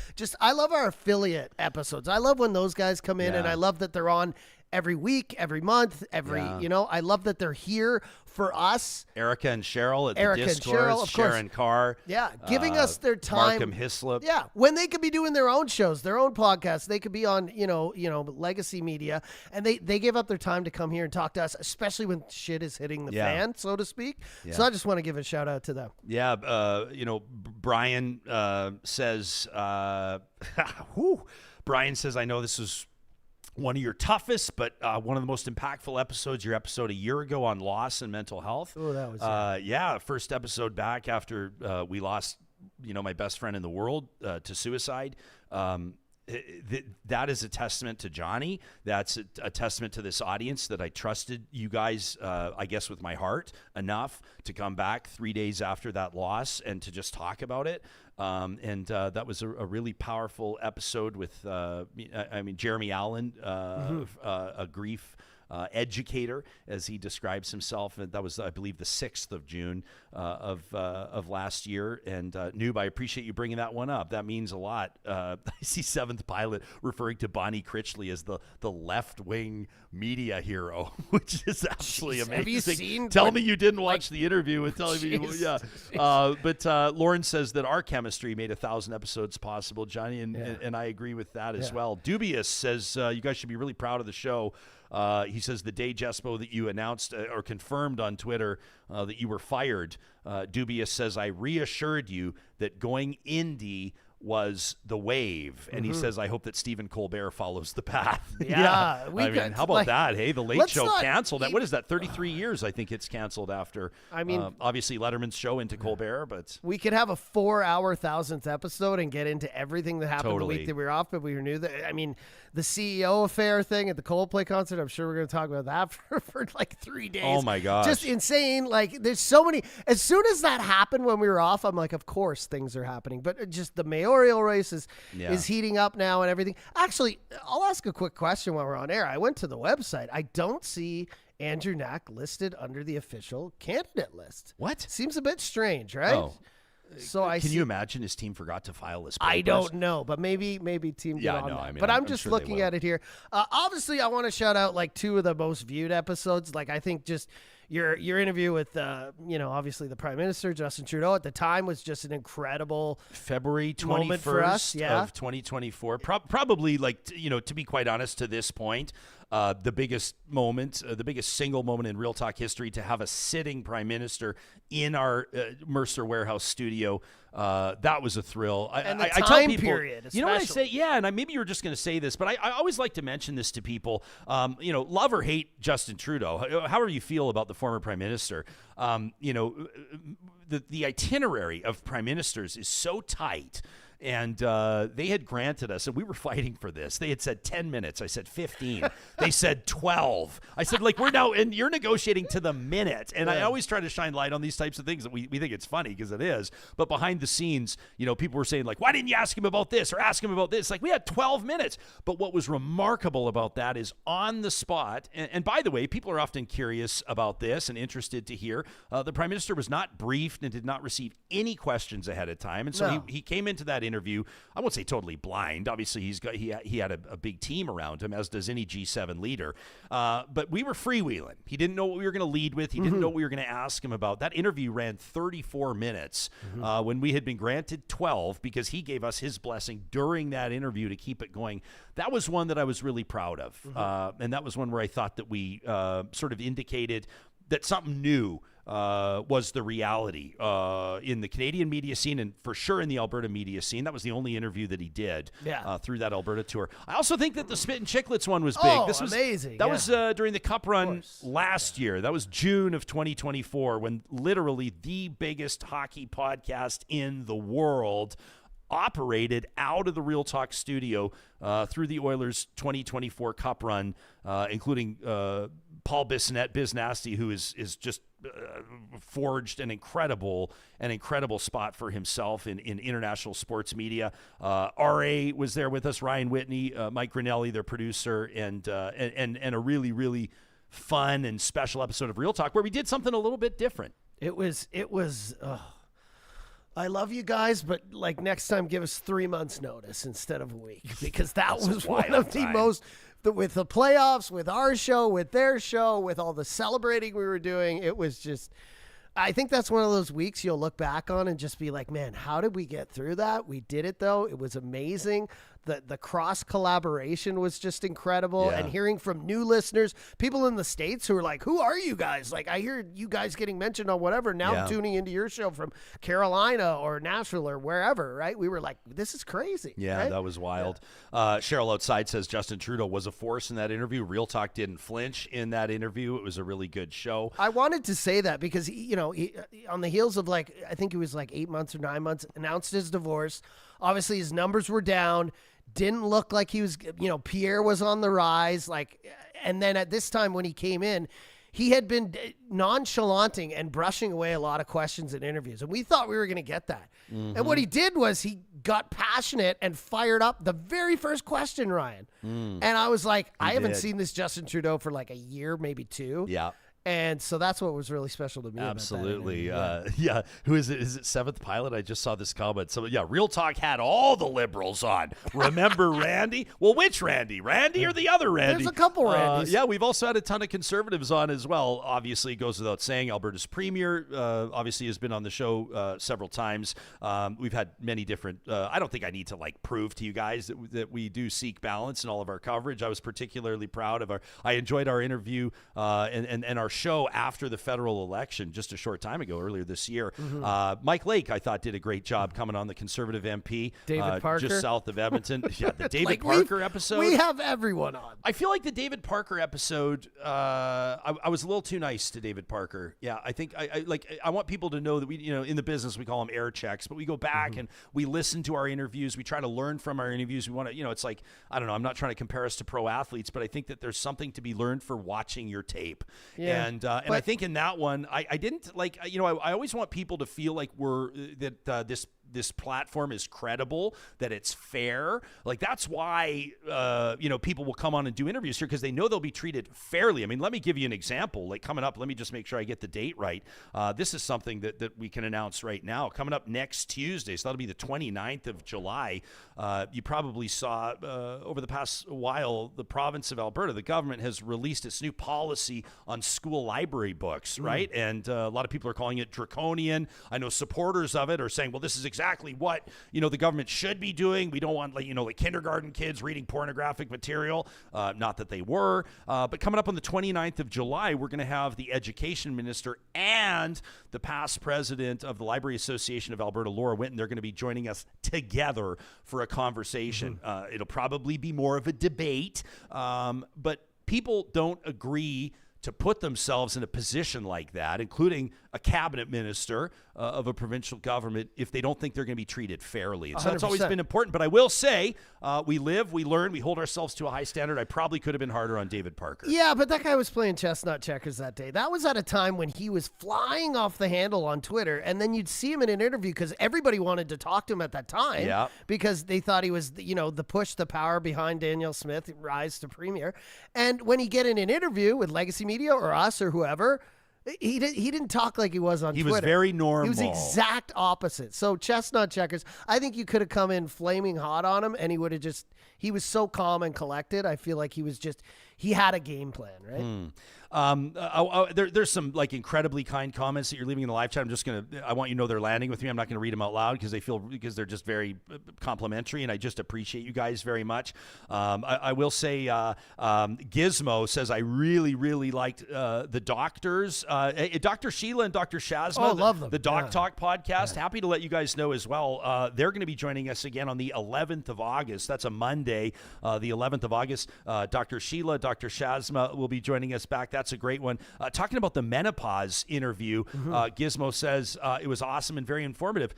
I love our affiliate episodes. I love when those guys come in and I love that they're on every week, every month, I love that they're here for us. Erica and Cheryl at Erica the and Discourse, Cheryl, of Sharon Carr. Yeah, giving us their time. Markham Hislop. Yeah, when they could be doing their own shows, their own podcasts, they could be on, legacy media, and they give up their time to come here and talk to us, especially when shit is hitting the fan, so to speak. Yeah. So I just want to give a shout out to them. Yeah, Brian says, Brian says, I know this is one of your toughest, but one of the most impactful episodes, your episode a year ago on loss and mental health. Oh, that was first episode back after we lost, my best friend in the world to suicide. That is a testament to Johnny. That's a testament to this audience that I trusted you guys, I guess, with my heart enough to come back 3 days after that loss and to just talk about it. That was a really powerful episode with, Jeremy Allen, a grief educator, as he describes himself. And that was, I believe, the 6th of June of last year. And Noob, I appreciate you bringing that one up. That means a lot. I see Seventh Pilot referring to Bonnie Critchley as the left-wing media hero, which is absolutely amazing. Have you seen? Tell me you didn't watch the interview with telling me. Yeah. But Lauren says that our chemistry made 1,000 episodes possible, Johnny, and I agree with that as well. Dubious says you guys should be really proud of the show. He says the day, Jespo, that you announced or confirmed on Twitter that you were fired, Dubious says, I reassured you that going indie was the wave. And he says, I hope that Stephen Colbert follows the path. Yeah. How about that? Hey, the Late Show canceled. What is that? 33 years, I think it's canceled after. Obviously Letterman's show into Colbert, but we could have a 4-hour 1,000th episode and get into everything that happened the week that we were off, but we knew that. The CEO affair thing at the Coldplay concert, I'm sure we're going to talk about that for like 3 days. Oh my gosh. Just insane. Like, there's so many. As soon as that happened when we were off, I'm like, of course things are happening. But just the mayoral race is heating up now and everything. Actually, I'll ask a quick question while we're on air. I went to the website. I don't see Andrew Knack listed under the official candidate list. What? Seems a bit strange, right? Oh. So Can you imagine his team forgot to file his papers? I don't know, but maybe team did on that. But I'm just sure looking at it here. Obviously, I want to shout out like 2 of the most viewed episodes. Like, I think just your interview with obviously the Prime Minister Justin Trudeau at the time was just an incredible February 21st for us, of 2024. Probably, like, to be quite honest, to this point, the biggest moment, the biggest single moment in Real Talk history to have a sitting Prime Minister in our Mercer Warehouse studio. That was a thrill. I tell people, period, you know what I say? Yeah, and maybe you were just going to say this, but I always like to mention this to people. Love or hate Justin Trudeau, however you feel about the former Prime Minister, the itinerary of Prime Ministers is so tight. And they had granted us, and we were fighting for this. They had said 10 minutes. I said 15. They said 12. I said, we're now, and you're negotiating to the minute. And I always try to shine light on these types of things that we think it's funny because it is. But behind the scenes, people were saying, why didn't you ask him about this or ask him about this? We had 12 minutes. But what was remarkable about that is on the spot, and by the way, people are often curious about this and interested to hear, the Prime Minister was not briefed and did not receive any questions ahead of time. And so he came into that interview, I won't say totally blind. Obviously, he had a big team around him, as does any G7 leader. But we were freewheeling. He didn't know what we were going to lead with. He didn't know what we were going to ask him about. That interview ran 34 minutes when we had been granted 12 because he gave us his blessing during that interview to keep it going. That was one that I was really proud of. And that was one where I thought that we sort of indicated that something new was the reality in the Canadian media scene and for sure in the Alberta media scene. That was the only interview that he did through that Alberta tour. I also think that the Spit and Chicklets one was big. Oh, this was amazing. That was during the Cup run last year. That was June of 2024 when literally the biggest hockey podcast in the world operated out of the Real Talk studio through the Oilers 2024 Cup run, including Paul Bissonnette, Biz Nasty, who is just forged an incredible spot for himself in international sports media. RA was there with us, Ryan Whitney, Mike Grinelli, their producer, and a really, really fun and special episode of Real Talk where we did something a little bit different. It was I love you guys, but like next time, give us 3 months notice instead of a week, because that was one of the most, with the playoffs, with our show, with their show, with all the celebrating we were doing. It was just, I think that's one of those weeks you'll look back on and just be like, man, how did we get through that? We did it though. It was amazing. The cross collaboration was just incredible. Yeah. And hearing from new listeners, people in the States who are like, who are you guys? Like, I hear you guys getting mentioned on whatever. Now I'm tuning into your show from Carolina or Nashville or wherever, right? We were like, this is crazy. Yeah, right? that was wild. Cheryl Outside says Justin Trudeau was a force in that interview. Real Talk didn't flinch in that interview. It was a really good show. I wanted to say that because, he, on the heels of I think it was 8 months or 9 months, announced his divorce. Obviously, his numbers were down. Didn't look like he was, Pierre was on the rise. And then at this time when he came in, he had been nonchalanting and brushing away a lot of questions in interviews. And we thought we were going to get that. Mm-hmm. And what he did was he got passionate and fired up the very first question, Ryan. And I was like, I haven't seen this Justin Trudeau for a year, maybe 2. Yeah. And so that's what was really special to me. Absolutely. About that Who is it? Is it Seventh Pilot? I just saw this comment. So Real Talk had all the Liberals on. Remember Randy? Well, which Randy? Randy or the other Randy? There's a couple Randys. We've also had a ton of Conservatives on as well. Obviously, it goes without saying, Alberta's Premier obviously has been on the show several times. We've had many different, I don't think I need to prove to you guys that we do seek balance in all of our coverage. I was particularly proud of I enjoyed our interview and our show after the federal election just a short time ago, earlier this year. Mike Lake, I thought, did a great job coming on the Conservative MP. David Parker. Just south of Edmonton. Yeah, the David Parker episode. We have everyone on. I feel like the David Parker episode, I was a little too nice to David Parker. Yeah, I think I want people to know that we, in the business, we call them air checks, but we go back and we listen to our interviews. We try to learn from our interviews. We want to, it's like, I don't know, I'm not trying to compare us to pro athletes, but I think that there's something to be learned for watching your tape. Yeah. And I think in that one, I didn't I always want people to feel like this platform is credible, that it's fair. That's why, people will come on and do interviews here because they know they'll be treated fairly. I mean, let me give you an example. Coming up, let me just make sure I get the date right. This is something that we can announce right now. Coming up next Tuesday, so that'll be the 29th of July. You probably saw over the past while, the province of Alberta, the government has released its new policy on school library books, right? And a lot of people are calling it draconian. I know supporters of it are saying, well, this is exactly what the government should be doing. We don't want like kindergarten kids reading pornographic material. Not that they were, but coming up on the 29th of July, we're going to have the education minister and the past president of the Library Association of Alberta, Laura Winton. They're going to be joining us together for a conversation. It'll probably be more of a debate, but people don't agree to put themselves in a position like that, including a cabinet minister of a provincial government, if they don't think they're going to be treated fairly. And so that's always been important. But I will say, we live, we learn, we hold ourselves to a high standard. I probably could have been harder on David Parker. Yeah, but that guy was playing chestnut checkers that day. That was at a time when he was flying off the handle on Twitter, and then you'd see him in an interview because everybody wanted to talk to him at that time because they thought he was, the push, the power behind Danielle Smith, rise to premier. And when he get in an interview with Legacy Media or us or whoever, he didn't talk like he was on Twitter. He was very normal. He was the exact opposite. So chestnut checkers, I think you could have come in flaming hot on him and he would have he was so calm and collected. I feel like he had a game plan, right? There's some incredibly kind comments that you're leaving in the live chat. I want you to know they're landing with me. I'm not going to read them out loud because they're just very complimentary, and I just appreciate you guys very much. I will say, Gizmo says, I really, really liked the doctors, Dr. Sheila and Dr. Shazma. Oh, love them. The Doc Talk podcast. Happy to let you guys know as well. They're going to be joining us again on the 11th of August. That's a Monday, the 11th of August. Dr. Sheila, Dr. Shazma will be joining us back. That's a great one. Talking about the menopause interview, Gizmo says it was awesome and very informative.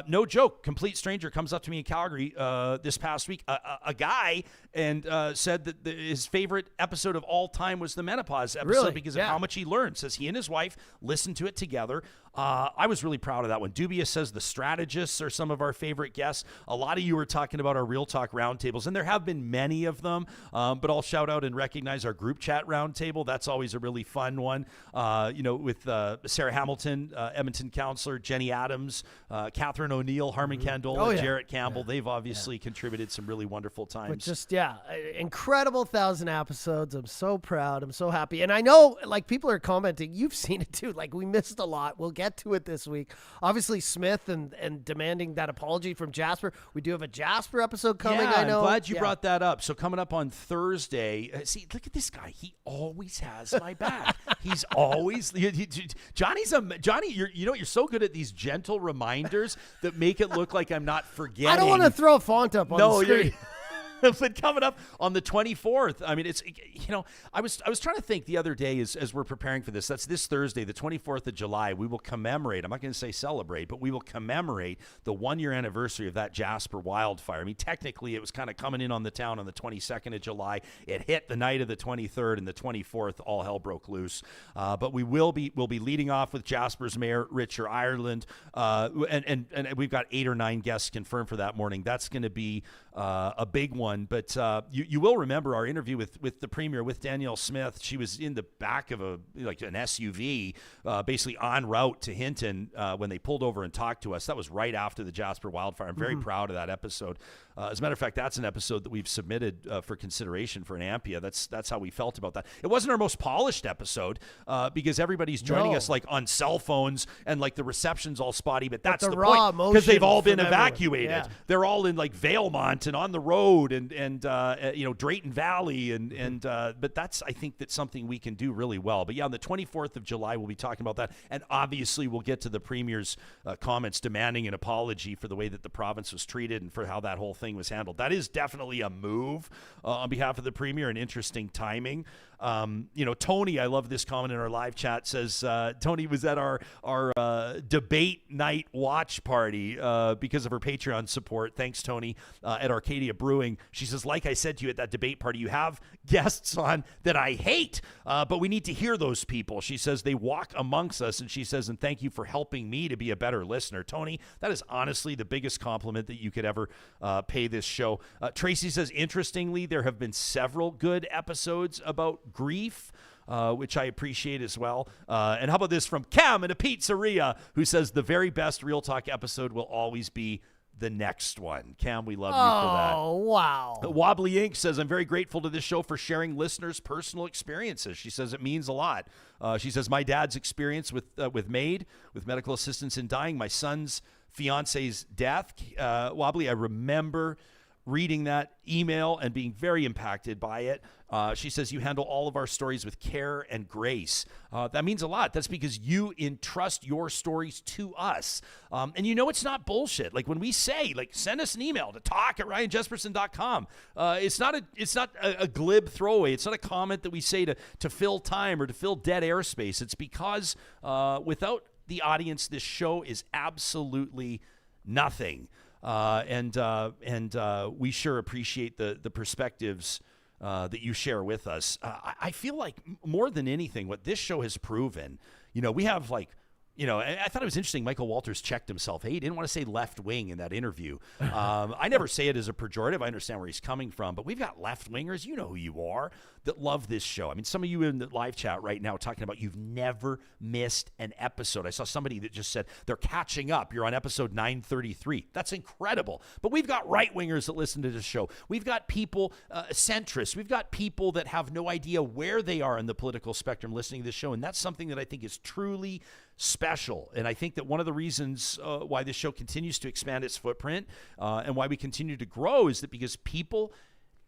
No joke, complete stranger comes up to me in Calgary this past week, a guy, and said that his favorite episode of all time was the menopause episode because of how much he learned. Says he and his wife listened to it together. I was really proud of that one. Dubious says the strategists are some of our favorite guests. A lot of you were talking about our Real Talk roundtables, and there have been many of them, but I'll shout out and recognize our group chat roundtable. That's always a really fun one, with Sarah Hamilton, Edmonton councillor, Jenny Adams, Catherine O'Neill, Harmon Candola, Jarrett Campbell. They've obviously contributed some really wonderful times. But just, incredible 1,000 episodes. I'm so proud. I'm so happy. And I know, like, people are commenting. You've seen it too. Like, we missed a lot. We'll get to it this week. Obviously, Smith and demanding that apology from Jasper. We do have a Jasper episode coming, I know. I'm glad you brought that up. So coming up on Thursday, see, look at this guy. He always has my back. He's always Johnny. You're so good at these gentle reminders that make it look like I'm not forgetting. I don't want to throw a font up on the screen. But coming up on the 24th, I mean, it's, I was trying to think the other day as we're preparing for this. That's this Thursday, the 24th of July. We will commemorate, I'm not going to say celebrate, but we will commemorate the 1-year anniversary of that Jasper wildfire. I mean, technically, it was kind of coming in on the town on the 22nd of July. It hit the night of the 23rd, and the 24th, all hell broke loose. But we'll be leading off with Jasper's mayor, Richard Ireland, and we've got 8 or 9 guests confirmed for that morning. That's going to be a big one. But you will remember our interview with the Premier, with Danielle Smith. She was in the back of an SUV, basically en route to Hinton when they pulled over and talked to us. That was right after the Jasper wildfire. I'm very proud of that episode. As a matter of fact, that's an episode that we've submitted for consideration for an Ampia. That's how we felt about that. It wasn't our most polished episode because everybody's joining us like on cell phones and like the reception's all spotty. But that's the point, because they've all been evacuated. Yeah. They're all in like Valemont and on the road and Drayton Valley but that's, I think, that's something we can do really well. But yeah, on the 24th of July, we'll be talking about that, and obviously we'll get to the Premier's comments demanding an apology for the way that the province was treated and for how that whole thing was handled. That is definitely a move on behalf of the Premier, and interesting timing. Tony, I love this comment in our live chat, says Tony was at our debate night watch party because of her Patreon support. Thanks, Tony, at Arcadia Brewing. She says, like I said to you at that debate party, you have guests on that I hate, but we need to hear those people. She says they walk amongst us, and she says, and thank you for helping me to be a better listener. Tony, that is honestly the biggest compliment that you could ever pay this show. Tracy says, interestingly, there have been several good episodes about grief, which I appreciate as well. And how about this from Cam in a pizzeria, who says the very best Real Talk episode will always be the next one. Cam, we love you for that. Oh, wow. Wobbly Inc. says, I'm very grateful to this show for sharing listeners' personal experiences. She says it means a lot. She says, my dad's experience with MAID, with medical assistance in dying, my son's fiance's death. Wobbly, I remember reading that email and being very impacted by it. She says, you handle all of our stories with care and grace. That means a lot. That's because you entrust your stories to us. And it's not bullshit. Like when we say, like, send us an email to talk@ryanjespersen.com. It's not a glib throwaway. It's not a comment that we say to fill time or to fill dead airspace. It's because without the audience, this show is absolutely nothing. And we sure appreciate the perspectives that you share with us. I feel like more than anything, what this show has proven, we have like, I thought it was interesting. Michael Walters checked himself. Hey, he didn't want to say left wing in that interview. I never say it as a pejorative. I understand where he's coming from, but we've got left wingers. You know who you are, that love this show. I mean, some of you in the live chat right now talking about you've never missed an episode. I saw somebody that just said they're catching up. You're on episode 933. That's incredible. But we've got right wingers that listen to this show. We've got people, centrists. We've got people that have no idea where they are in the political spectrum listening to this show. And that's something that I think is truly special. And I think that one of the reasons why this show continues to expand its footprint and why we continue to grow is that because people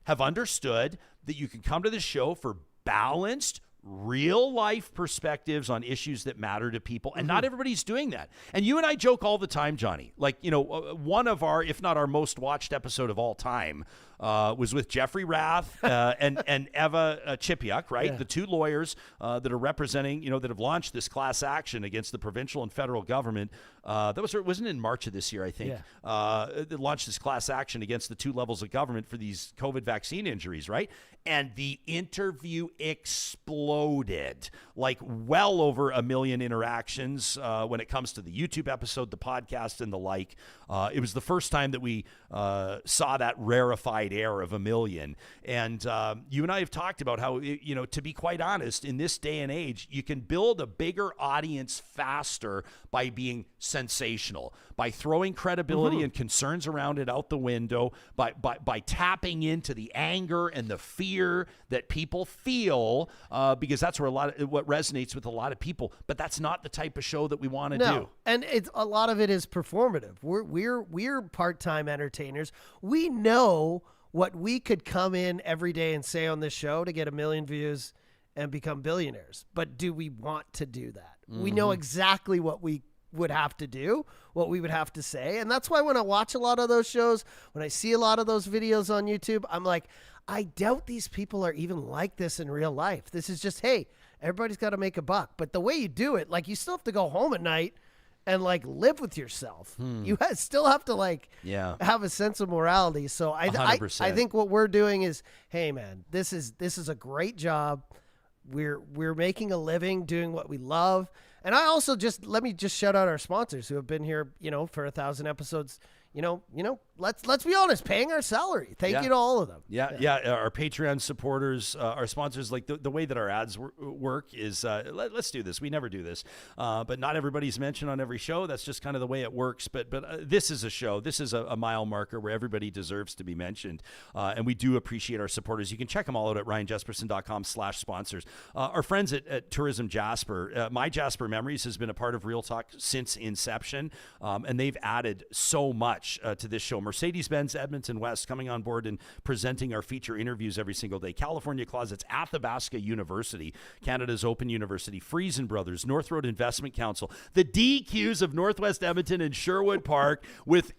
have understood that you can come to the show for balanced, real life perspectives on issues that matter to people. And not everybody's doing that. And you and I joke all the time, Johnny, like, one of our, if not our most watched episode of all time, was with Jeffrey Rath and Eva Chipiuk, right? Yeah. The two lawyers that are representing, that have launched this class action against the provincial and federal government. Wasn't in March of this year, I think. They launched this class action against the two levels of government for these COVID vaccine injuries, right? And the interview exploded, like well over 1 million interactions when it comes to the YouTube episode, the podcast, and the like. It was the first time that we saw that rarefied air of 1 million. And you and I have talked about how, to be quite honest, in this day and age, you can build a bigger audience faster by being sensational, by throwing credibility and concerns around it out the window, by tapping into the anger and the fear that people feel, because that's where what resonates with a lot of people. But that's not the type of show that we want to do. And a lot of it is performative. We're part-time entertainers. We know what we could come in every day and say on this show to get 1 million views and become billionaires. But do we want to do that? We know exactly what we would have to do, what we would have to say. And that's why when I watch a lot of those shows, when I see a lot of those videos on YouTube, I'm like, I doubt these people are even like this in real life. This is just, hey, everybody's got to make a buck. But the way you do it, like, you still have to go home at night and like live with yourself. You still have to have a sense of morality. So I think what we're doing is, hey man, this is a great job. We're making a living doing what we love. And I also let me shout out our sponsors who have been here, for 1,000 episodes. Let's be honest, paying our salary. Thank you to all of them. Yeah. Our Patreon supporters, our sponsors, like the way that our ads work is, let's do this. We never do this, but not everybody's mentioned on every show. That's just kind of the way it works. But this is a show. This is a mile marker where everybody deserves to be mentioned. And we do appreciate our supporters. You can check them all out at ryanjespersen.com/sponsors. Our friends at Tourism Jasper, My Jasper Memories has been a part of Real Talk since inception. And they've added so much to this show. Mercedes-Benz Edmonton West coming on board and presenting our feature interviews every single day. California Closets, Athabasca University, Canada's Open University, Friesen Brothers, North Road Investment Council, the DQs of Northwest Edmonton and Sherwood Park, with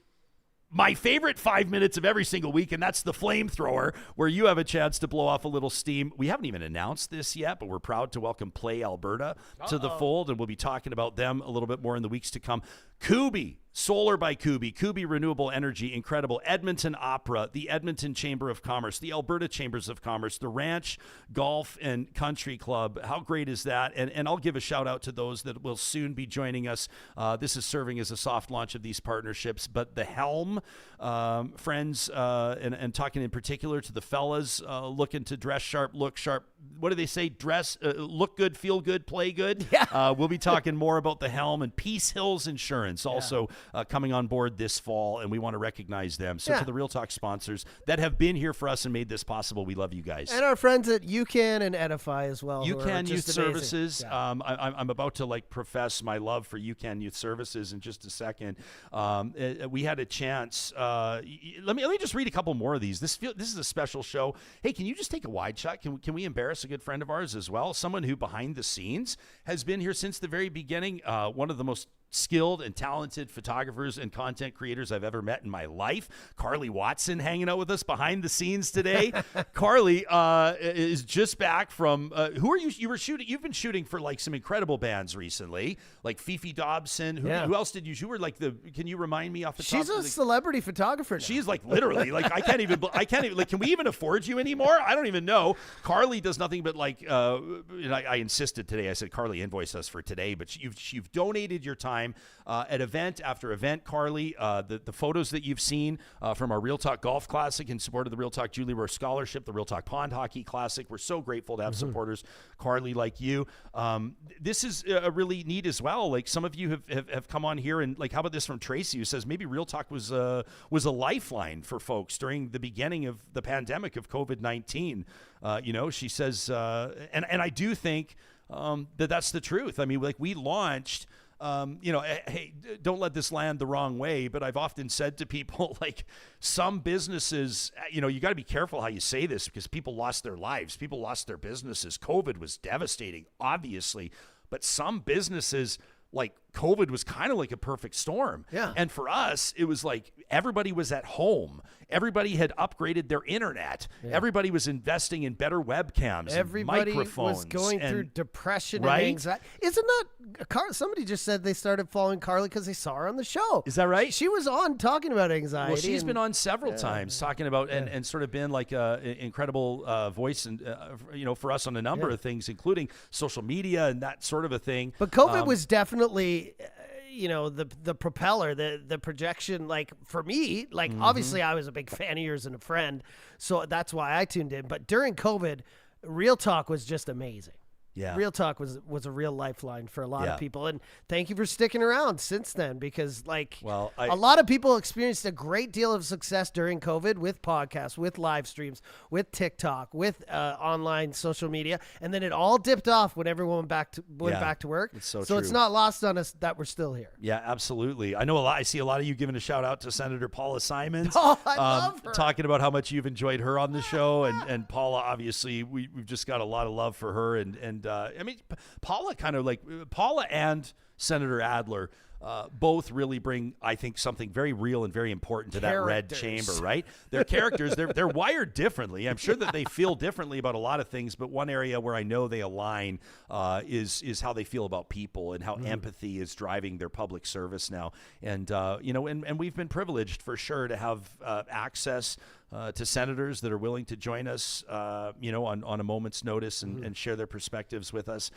my favorite 5 minutes of every single week, and that's the flamethrower, where you have a chance to blow off a little steam. We haven't even announced this yet, but we're proud to welcome Play Alberta to the fold, and we'll be talking about them a little bit more in the weeks to come. Kuby, Solar by Kuby, Kuby Renewable Energy, incredible. Edmonton Opera, the Edmonton Chamber of Commerce, the Alberta Chambers of Commerce, the Ranch Golf and Country Club. How great is that? And I'll give a shout out to those that will soon be joining us. This is serving as a soft launch of these partnerships. But the Helm, friends, and talking in particular to the fellas looking to dress sharp, look sharp. What do they say? Look good, feel good, play good. Yeah. We'll be talking more about the Helm and Peace Hills Insurance also coming on board this fall, and we want to recognize them. So to the Real Talk sponsors that have been here for us and made this possible, we love you guys. And our friends at YouCan and Edify as well. YOUCAN Youth Services. Yeah. I'm about to profess my love for YOUCAN Youth Services in just a second. We had a chance. Let me just read a couple more of these. This is a special show. Hey, can you just take a wide shot? Can we embarrass a good friend of ours as well? Someone who behind the scenes has been here since the very beginning. One of the most skilled and talented photographers and content creators I've ever met in my life. Carly Watson hanging out with us behind the scenes today. Carly is just back from who are you? You've been shooting for like some incredible bands recently, like Fifi Dobson. Who else did you? Who were like can you remind me off the top? She's a celebrity photographer now. She's like literally like I can't even like, can we even afford you anymore? I don't even know. Carly does nothing but like I insisted today. I said, Carly, invoice us for today, but you've donated your time at event after event, Carly. The photos that you've seen from our Real Talk Golf Classic in support of the Real Talk Julie Rohr Scholarship, the Real Talk Pond Hockey Classic. We're so grateful to have supporters, Carly, like you. This is really neat as well. Like some of you have come on here, and like, how about this from Tracy, who says maybe Real Talk was a lifeline for folks during the beginning of the pandemic of COVID-19. She says, and I do think that's the truth. I mean, like we launched. Hey, don't let this land the wrong way, but I've often said to people, like some businesses, you got to be careful how you say this because people lost their lives. People lost their businesses. COVID was devastating, obviously, but some businesses like COVID was kind of like a perfect storm. Yeah. And for us, it was like everybody was at home. Everybody had upgraded their internet. Yeah. Everybody was investing in better webcams, Everybody and microphones. was going through and, depression right? and anxiety. Isn't that somebody just said they started following Carly because they saw her on the show? Is that right? She was on talking about anxiety. Well, she's and- been on several times talking about and sort of been like an incredible voice and for us on a number of things, including social media and that sort of a thing. But COVID was definitely, the propeller, the projection. Like for me, like obviously I was a big fan of yours and a friend, so that's why I tuned in. But during COVID, Real Talk was just amazing. Yeah. Real Talk was a real lifeline for a lot Yeah. of people. And thank you for sticking around since then, because Well, a lot of people experienced a great deal of success during COVID with podcasts, with live streams, with TikTok, with online social media. And then it all dipped off when everyone went back to work. It's so it's true. not lost on us that we're still here. Yeah, absolutely. I know I see a lot of you giving a shout out to Senator Paula Simons. Oh, I love her. Talking about how much you've enjoyed her on the show, and Paula, obviously, we've just got a lot of love for her, and I mean, Paula Paula and Senator Adler. Both really bring, I think, something very real and very important to that red chamber, right? Their characters, they're wired differently. I'm sure that they feel differently about a lot of things, but one area where I know they align is how they feel about people and how empathy is driving their public service now. And and we've been privileged for sure to have access to senators that are willing to join us, on a moment's notice and share their perspectives with us.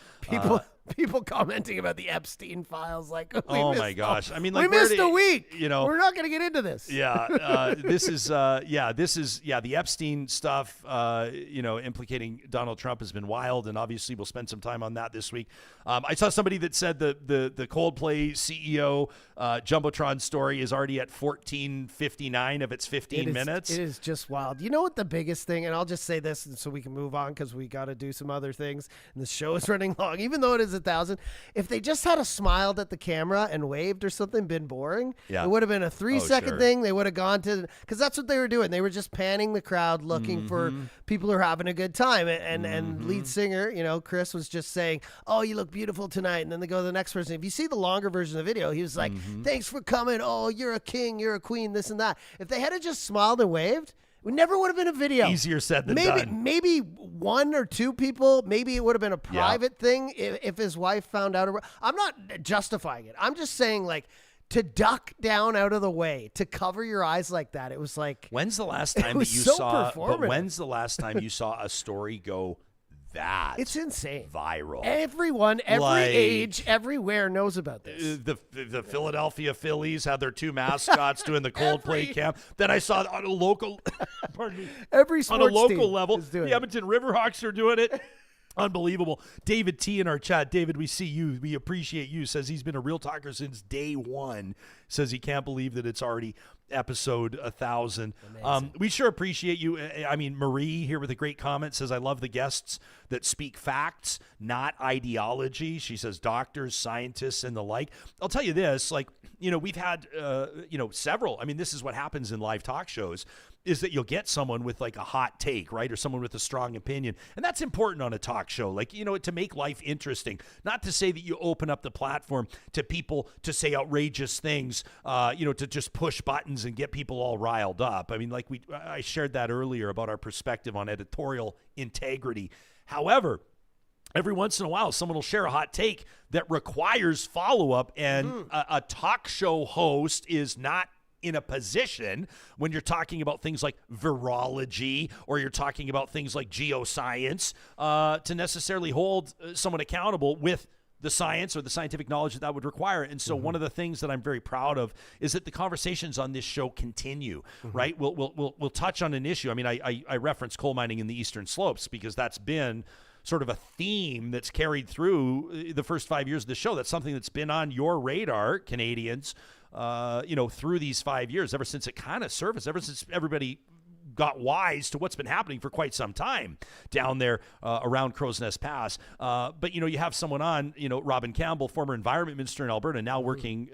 People commenting about the Epstein files, like, oh my gosh! I mean, like, we missed a week. We're not going to get into this. Yeah, this is the Epstein stuff. Implicating Donald Trump has been wild, and obviously we'll spend some time on that this week. I saw somebody that said the Coldplay CEO Jumbotron story is already at 14:59 of its 15 minutes. It is just wild. You know what the biggest thing, and I'll just say this so we can move on because we got to do some other things, and the show is running long, even though it is 1,000. If they just had smiled at the camera and waved or something, been boring, it would have been a 3-second thing. They would have gone to, because that's what they were doing. They were just panning the crowd, looking for people who are having a good time. And lead singer, Chris was just saying, "Oh, you look beautiful tonight." And then they go to the next person. If you see the longer version of the video, he was like, "Thanks for coming. Oh, you're a king, you're a queen, this and that." If they had just smiled and waved, it never would have been a video. Easier said than done. Maybe one or two people, maybe it would have been a private thing if his wife found out. I'm not justifying it. I'm just saying, like, to duck down out of the way, to cover your eyes like that. It was like, when's the last time that you saw? But when's the last time you saw a story go that? It's insane. Viral. Everyone, every age, everywhere knows about this. The Philadelphia Phillies had their two mascots doing the Coldplay camp. Then I saw on a local, pardon me, every sports on a local team level, is doing the Edmonton Riverhawks are doing it. Unbelievable. David T in our chat. David, we see you. We appreciate you. Says he's been a Real Talker since day one. Says he can't believe that it's already episode 1,000. We sure appreciate you. I mean, Marie here with a great comment says, "I love the guests that speak facts, not ideology." She says doctors, scientists, and the like. I'll tell you this, we've had, several. I mean, this is what happens in live talk shows, is that you'll get someone with like a hot take, right? Or someone with a strong opinion. And that's important on a talk show, to make life interesting. Not to say that you open up the platform to people to say outrageous things, to just push buttons and get people all riled up. I mean, I shared that earlier about our perspective on editorial integrity. However, every once in a while, someone will share a hot take that requires follow-up, and a talk show host is not in a position when you're talking about things like virology or you're talking about things like geoscience to necessarily hold someone accountable with the science or the scientific knowledge that would require. And so one of the things that I'm very proud of is that the conversations on this show continue, right? We'll touch on an issue. I mean, I reference coal mining in the Eastern Slopes because that's been sort of a theme that's carried through the first 5 years of the show. That's something that's been on your radar, Canadians, through these 5 years, ever since it kind of surfaced, ever since everybody got wise to what's been happening for quite some time down there around Crow's Nest Pass. But, you have someone on, Robin Campbell, former environment minister in Alberta, now working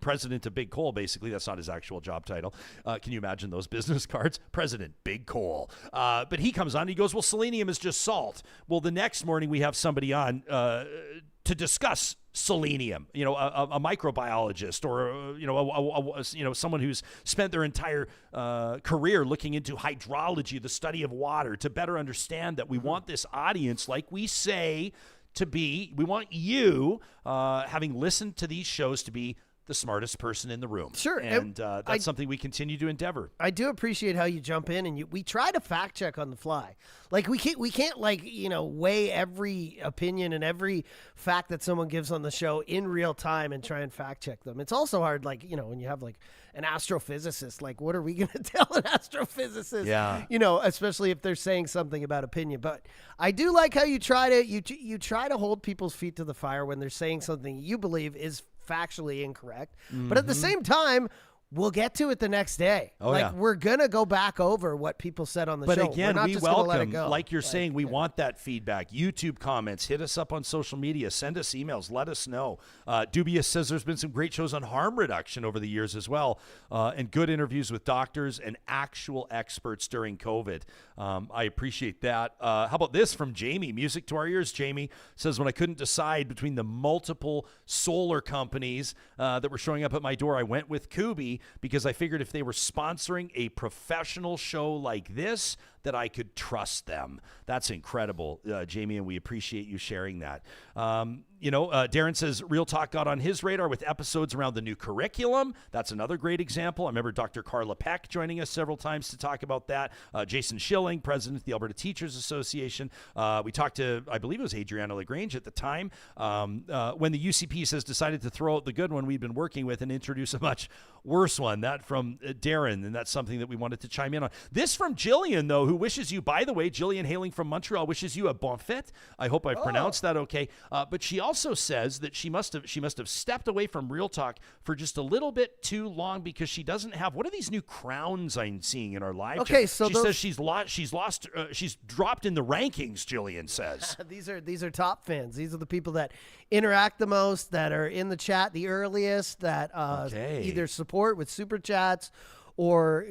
president of Big Coal, basically. That's not his actual job title. Can you imagine those business cards? President, Big Coal. But he comes on and he goes, well, selenium is just salt. Well, the next morning we have somebody on to discuss selenium, a microbiologist or, someone who's spent their entire career looking into hydrology, the study of water, to better understand that we want this audience, like we say, we want you, having listened to these shows, to be the smartest person in the room. Sure. And that's something we continue to endeavor. I do appreciate how you jump in and we try to fact check on the fly. Like we can't weigh every opinion and every fact that someone gives on the show in real time and try and fact check them. It's also hard, when you have an astrophysicist, what are we going to tell an astrophysicist? Yeah. Especially if they're saying something about opinion. But I do like how you try to hold people's feet to the fire when they're saying something you believe is factually incorrect, but at the same time, we'll get to it the next day. We're gonna go back over what people said on the show. But again, we welcome, like you're saying, we yeah. want that feedback. YouTube comments, hit us up on social media, send us emails, let us know. Dubious says there's been some great shows on harm reduction over the years as well, and good interviews with doctors and actual experts during COVID. I appreciate that. How about this from Jamie? Music to our ears. Jamie says, when I couldn't decide between the multiple solar companies that were showing up at my door, I went with Kuby, because I figured if they were sponsoring a professional show like this, that I could trust them. That's incredible, Jamie, and we appreciate you sharing that. Darren says Real Talk got on his radar with episodes around the new curriculum. That's another great example. I remember Dr. Carla Peck joining us several times to talk about that. Jason Schilling, president of the Alberta Teachers Association. We talked to, I believe it was Adriana LaGrange at the time, when the UCP has decided to throw out the good one we've been working with and introduce a much worse one. That from Darren, and that's something that we wanted to chime in on. This from Jillian, though, who wishes you, by the way, Jillian hailing from Montreal, wishes you a bon fête. I hope I've pronounced that okay. But she also says that she must have stepped away from Real Talk for just a little bit too long because she doesn't have, what are these new crowns I'm seeing in our live Okay, chat? so she says she's dropped in the rankings, Jillian says. These are top fans. These are the people that interact the most, that are in the chat the earliest, that either support with super chats or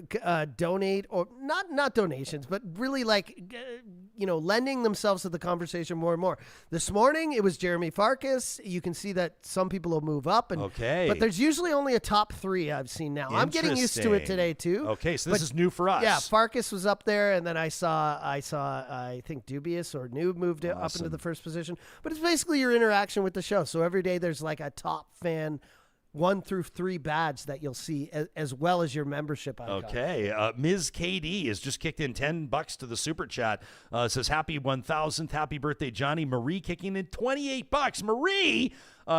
donate, or not donations, but really lending themselves to the conversation more and more. This morning, it was Jeremy Farkas. You can see that some people will move up. But there's usually only a top 3 I've seen now. I'm getting used to it today, too. Okay, so this is new for us. Yeah, Farkas was up there, and then I saw I think Dubious or Noob moved it up into the first position. But it's basically your interaction with the show. So every day there's a top fan 1 through 3 badge that you'll see, as well as your membership icon. Okay. Ms. KD has just kicked in $10 to the super chat. Says happy 1000th, happy birthday, Johnny. Marie kicking in $28. Marie,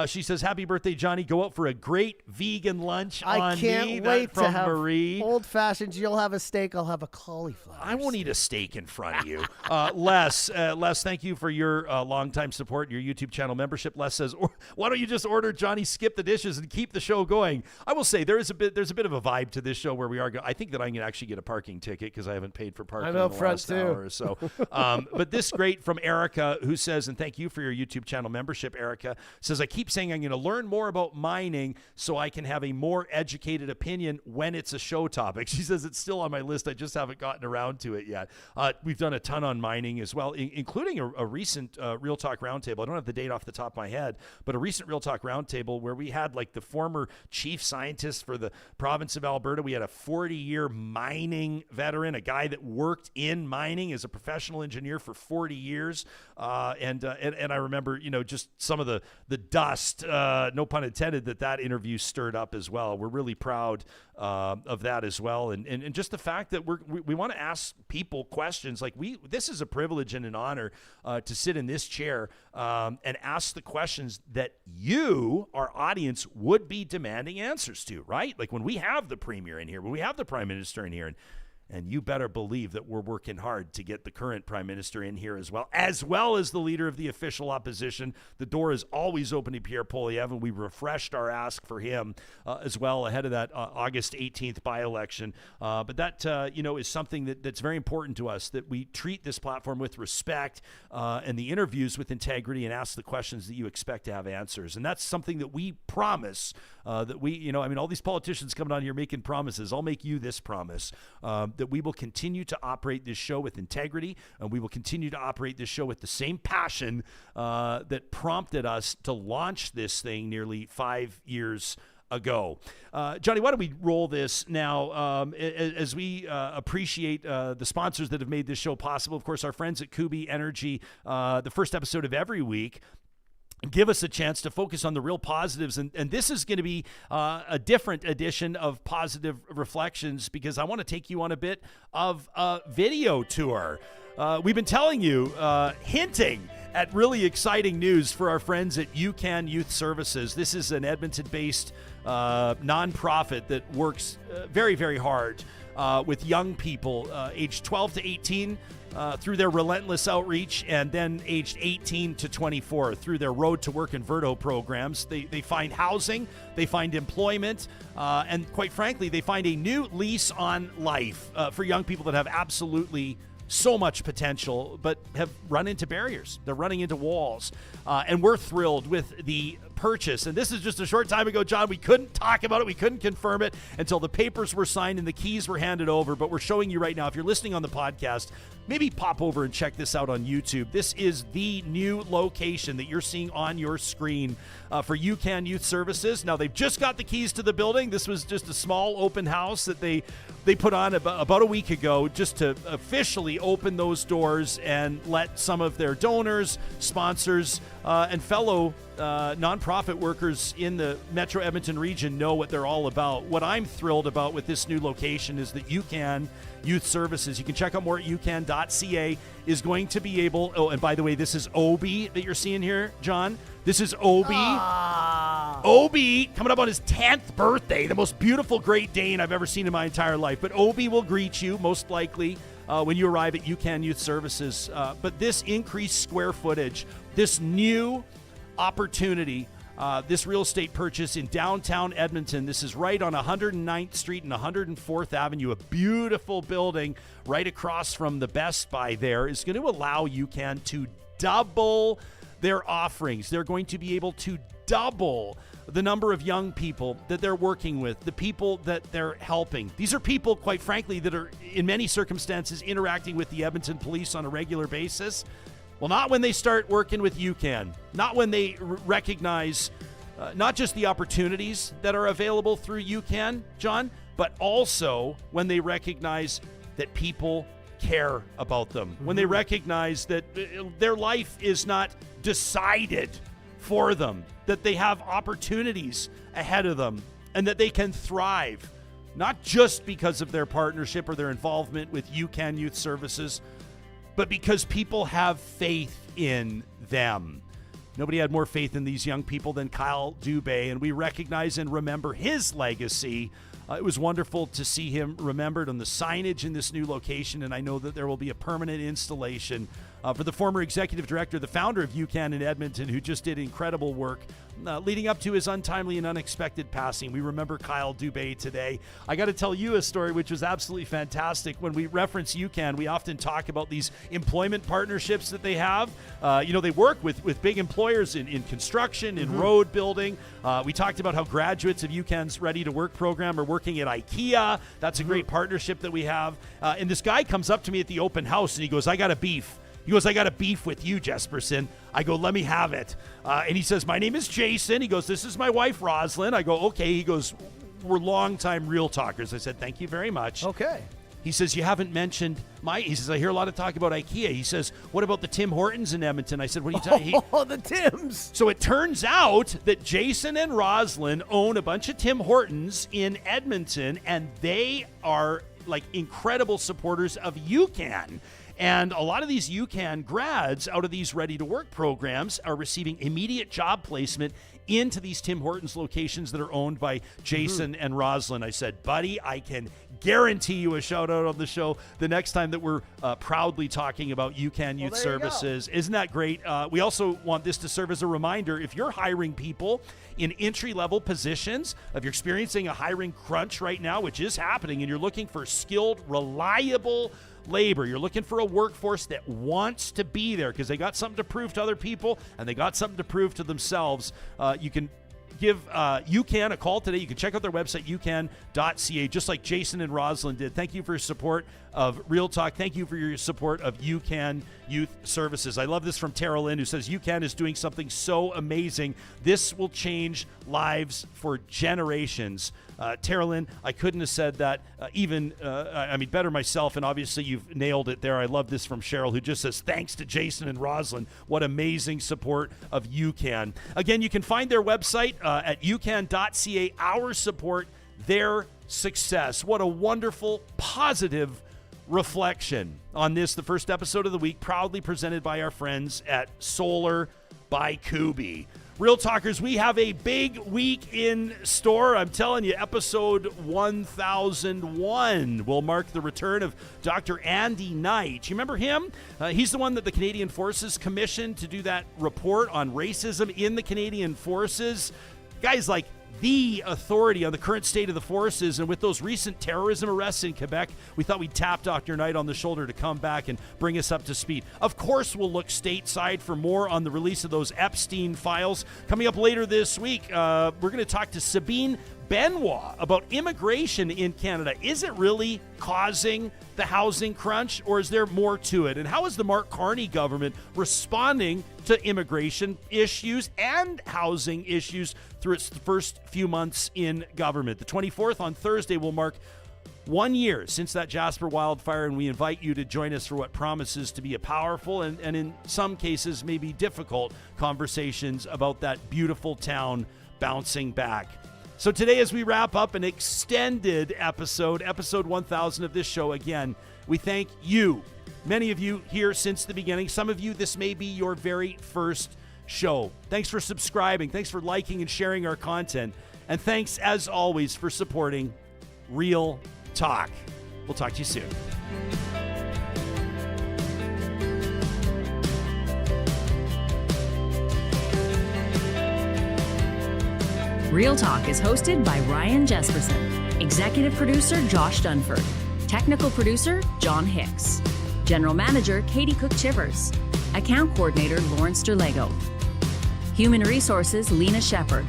she says happy birthday, Johnny. Go out for a great vegan lunch. I can't wait to have Marie. Old fashions. You'll have a steak. I'll have a cauliflower. I won't eat a steak in front of you. Les, thank you for your longtime support, your YouTube channel membership. Les says, why don't you just order Johnny Skip the Dishes and keep the show going? I will say there's a bit of a vibe to this show where we are. I think that I can actually get a parking ticket because I haven't paid for parking in the last hour or so. But this great from Erica, who says, and thank you for your YouTube channel membership, Erica, says, I keep saying I'm going to learn more about mining so I can have a more educated opinion when it's a show topic. She says it's still on my list. I just haven't gotten around to it yet. We've done a ton on mining as well, including a recent Real Talk Roundtable. I don't have the date off the top of my head, but a recent Real Talk Roundtable where we had the former chief scientist for the province of Alberta. We had a 40-year mining veteran, a guy that worked in mining as a professional engineer for 40 years. And I remember, just some of the dust, no pun intended, that interview stirred up as well. We're really proud of that as well. And just the fact that we want to ask people questions. This is a privilege and an honor to sit in this chair and ask the questions that you, our audience, would be demanding answers to, right? When we have the premier in here, when we have the prime minister in here, and you better believe that we're working hard to get the current prime minister in here as well as the leader of the official opposition. The door is always open to Pierre Poilievre, and we refreshed our ask for him as well ahead of that August 18th by-election. But that, is something that's very important to us, that we treat this platform with respect and the interviews with integrity and ask the questions that you expect to have answers. And that's something that we promise that we, all these politicians coming on here making promises. I'll make you this promise, that we will continue to operate this show with integrity, and we will continue to operate this show with the same passion that prompted us to launch this thing nearly 5 years ago. Johnny, why don't we roll this now as we appreciate the sponsors that have made this show possible. Of course, our friends at Kuby Energy, the first episode of every week, give us a chance to focus on the real positives. And this is going to be a different edition of Positive Reflections, because I want to take you on a bit of a video tour. We've been telling you, hinting at really exciting news for our friends at YOUCAN Youth Services. This is an Edmonton-based nonprofit that works very, very hard with young people aged 12 to 18 through their relentless outreach, and then aged 18 to 24 through their Road to Work and Verdo programs. They find housing, they find employment, and quite frankly, they find a new lease on life for young people that have absolutely so much potential, but have run into barriers. They're running into walls. And we're thrilled with the purchase. And this is just a short time ago, John. We couldn't talk about it. We couldn't confirm it until the papers were signed and the keys were handed over. But we're showing you right now. If you're listening on the podcast, maybe pop over and check this out on YouTube. This is the new location that you're seeing on your screen for YOUCAN Youth Services. Now, they've just got the keys to the building. This was just a small open house that they put on about a week ago, just to officially open those doors and let some of their donors, sponsors, and fellow nonprofit workers in the Metro Edmonton region know what they're all about. What I'm thrilled about with this new location is that YOUCAN Youth Services, you can check out more at youcan.ca, is going to be able, oh, and by the way, this is Obi that you're seeing here, John. This is Obi. Obi coming up on his 10th birthday, the most beautiful Great Dane I've ever seen in my entire life. But Obi will greet you, most likely, when you arrive at YOUCAN Youth Services. But this increased square footage, this new opportunity, this real estate purchase in downtown Edmonton. This is right on 109th Street and 104th Avenue, a beautiful building right across from the Best Buy there, is going to allow YOUCAN to double their offerings. They're going to be able to double the number of young people that they're working with, the people that they're helping. These are people, quite frankly, that are in many circumstances interacting with the Edmonton police on a regular basis. Well, not when they start working with YOUCAN, not when they recognize not just the opportunities that are available through YOUCAN, John, but also when they recognize that people care about them, when they recognize that their life is not decided for them, that they have opportunities ahead of them, and that they can thrive, not just because of their partnership or their involvement with YOUCAN Youth Services, but because people have faith in them. Nobody had more faith in these young people than Kyle Dubé, and we recognize and remember his legacy. It was wonderful to see him remembered on the signage in this new location, and I know that there will be a permanent installation for the former executive director, the founder of YOUCAN in Edmonton, who just did incredible work leading up to his untimely and unexpected passing. We remember Kyle Dubé today. I got to tell you a story which was absolutely fantastic. When we reference YOUCAN, we often talk about these employment partnerships that they have. They work with big employers in construction, in road building. We talked about how graduates of YOUCAN's Ready to Work program are working at IKEA. That's a great partnership that we have. And this guy comes up to me at the open house and he goes, I got a beef. He goes, I got a beef with you, Jespersen. I go, let me have it. And he says, my name is Jason. He goes, this is my wife, Rosalind. I go, okay. He goes, we're longtime Real Talkers. I said, thank you very much. Okay. He says, you haven't mentioned he says, I hear a lot of talk about IKEA. He says, what about the Tim Hortons in Edmonton? I said, what are you talking? Oh, the Tims. So it turns out that Jason and Rosalind own a bunch of Tim Hortons in Edmonton, and they are like incredible supporters of YOUCAN. And a lot of these YOUCAN grads out of these Ready to Work programs are receiving immediate job placement into these Tim Hortons locations that are owned by Jason and Rosalind. I said, buddy, I can guarantee you a shout out on the show the next time that we're proudly talking about YOUCAN Youth Services. Isn't that great? We also want this to serve as a reminder. If you're hiring people in entry-level positions, if you're experiencing a hiring crunch right now, which is happening, and you're looking for skilled, reliable labor, you're looking for a workforce that wants to be there because they got something to prove to other people and they got something to prove to themselves, you can give UCAN a call today. You can check out their website, youcan.ca, just like Jason and Rosalind did. Thank you for your support of Real Talk. Thank you for your support of UCAN Youth Services. I love this from Tara Lynn, who says, UCAN is doing something so amazing. This will change lives for generations. Tara Lynn, I couldn't have said that better myself, and obviously you've nailed it there. I love this from Cheryl, who just says, thanks to Jason and Rosalind. What amazing support of UCAN. Again, you can find their website at youcan.ca. Our support, their success. What a wonderful, positive reflection on this, the first episode of the week, proudly presented by our friends at Solar by Kuby. Real Talkers, we have a big week in store. I'm telling you, episode 1001 will mark the return of Dr. Andy Knight. You remember him? He's the one that the Canadian Forces commissioned to do that report on racism in the Canadian Forces. Guys, like, the authority on the current state of the forces, and with those recent terrorism arrests in Quebec, we thought we'd tap Dr. Knight on the shoulder to come back and bring us up to speed. Of course, we'll look stateside for more on the release of those Epstein files. Coming up later this week, we're going to talk to Sabine Benoit about immigration in Canada. Is it really causing the housing crunch, or is there more to it? And how is the Mark Carney government responding to immigration issues and housing issues through its first few months in government? The 24th, on Thursday, will mark 1 year since that Jasper wildfire, and we invite you to join us for what promises to be a powerful and in some cases maybe difficult conversations about that beautiful town bouncing back. So today, as we wrap up an extended episode 1000 of this show, again, we thank you. Many of you here since the beginning. Some of you, this may be your very first show. Thanks for subscribing. Thanks for liking and sharing our content. And thanks, as always, for supporting Real Talk. We'll talk to you soon. Real Talk is hosted by Ryan Jespersen, executive producer Josh Dunford, technical producer John Hicks, general manager Katie Cook-Chivers, account coordinator Lawrence Derlego, human resources Lena Shepard,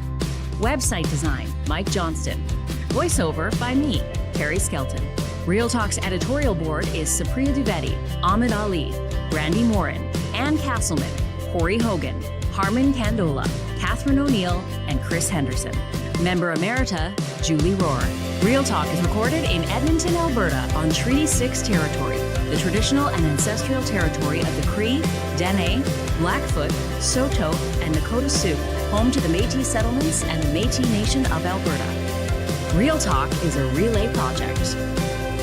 website design Mike Johnston, voiceover by me, Carrie Skelton. Real Talk's editorial board is Supriya Dwivedi, Ahmed Ali, Brandy Morin, Ann Castleman, Corey Hogan, Harmon Candola, Catherine O'Neill, and Chris Henderson. Member Emerita, Julie Rohr. Real Talk is recorded in Edmonton, Alberta on Treaty 6 territory, the traditional and ancestral territory of the Cree, Dene, Blackfoot, Saulteaux, and Nakota Sioux, home to the Métis settlements and the Métis Nation of Alberta. Real Talk is a relay project.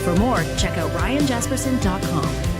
For more, check out ryanjespersen.com.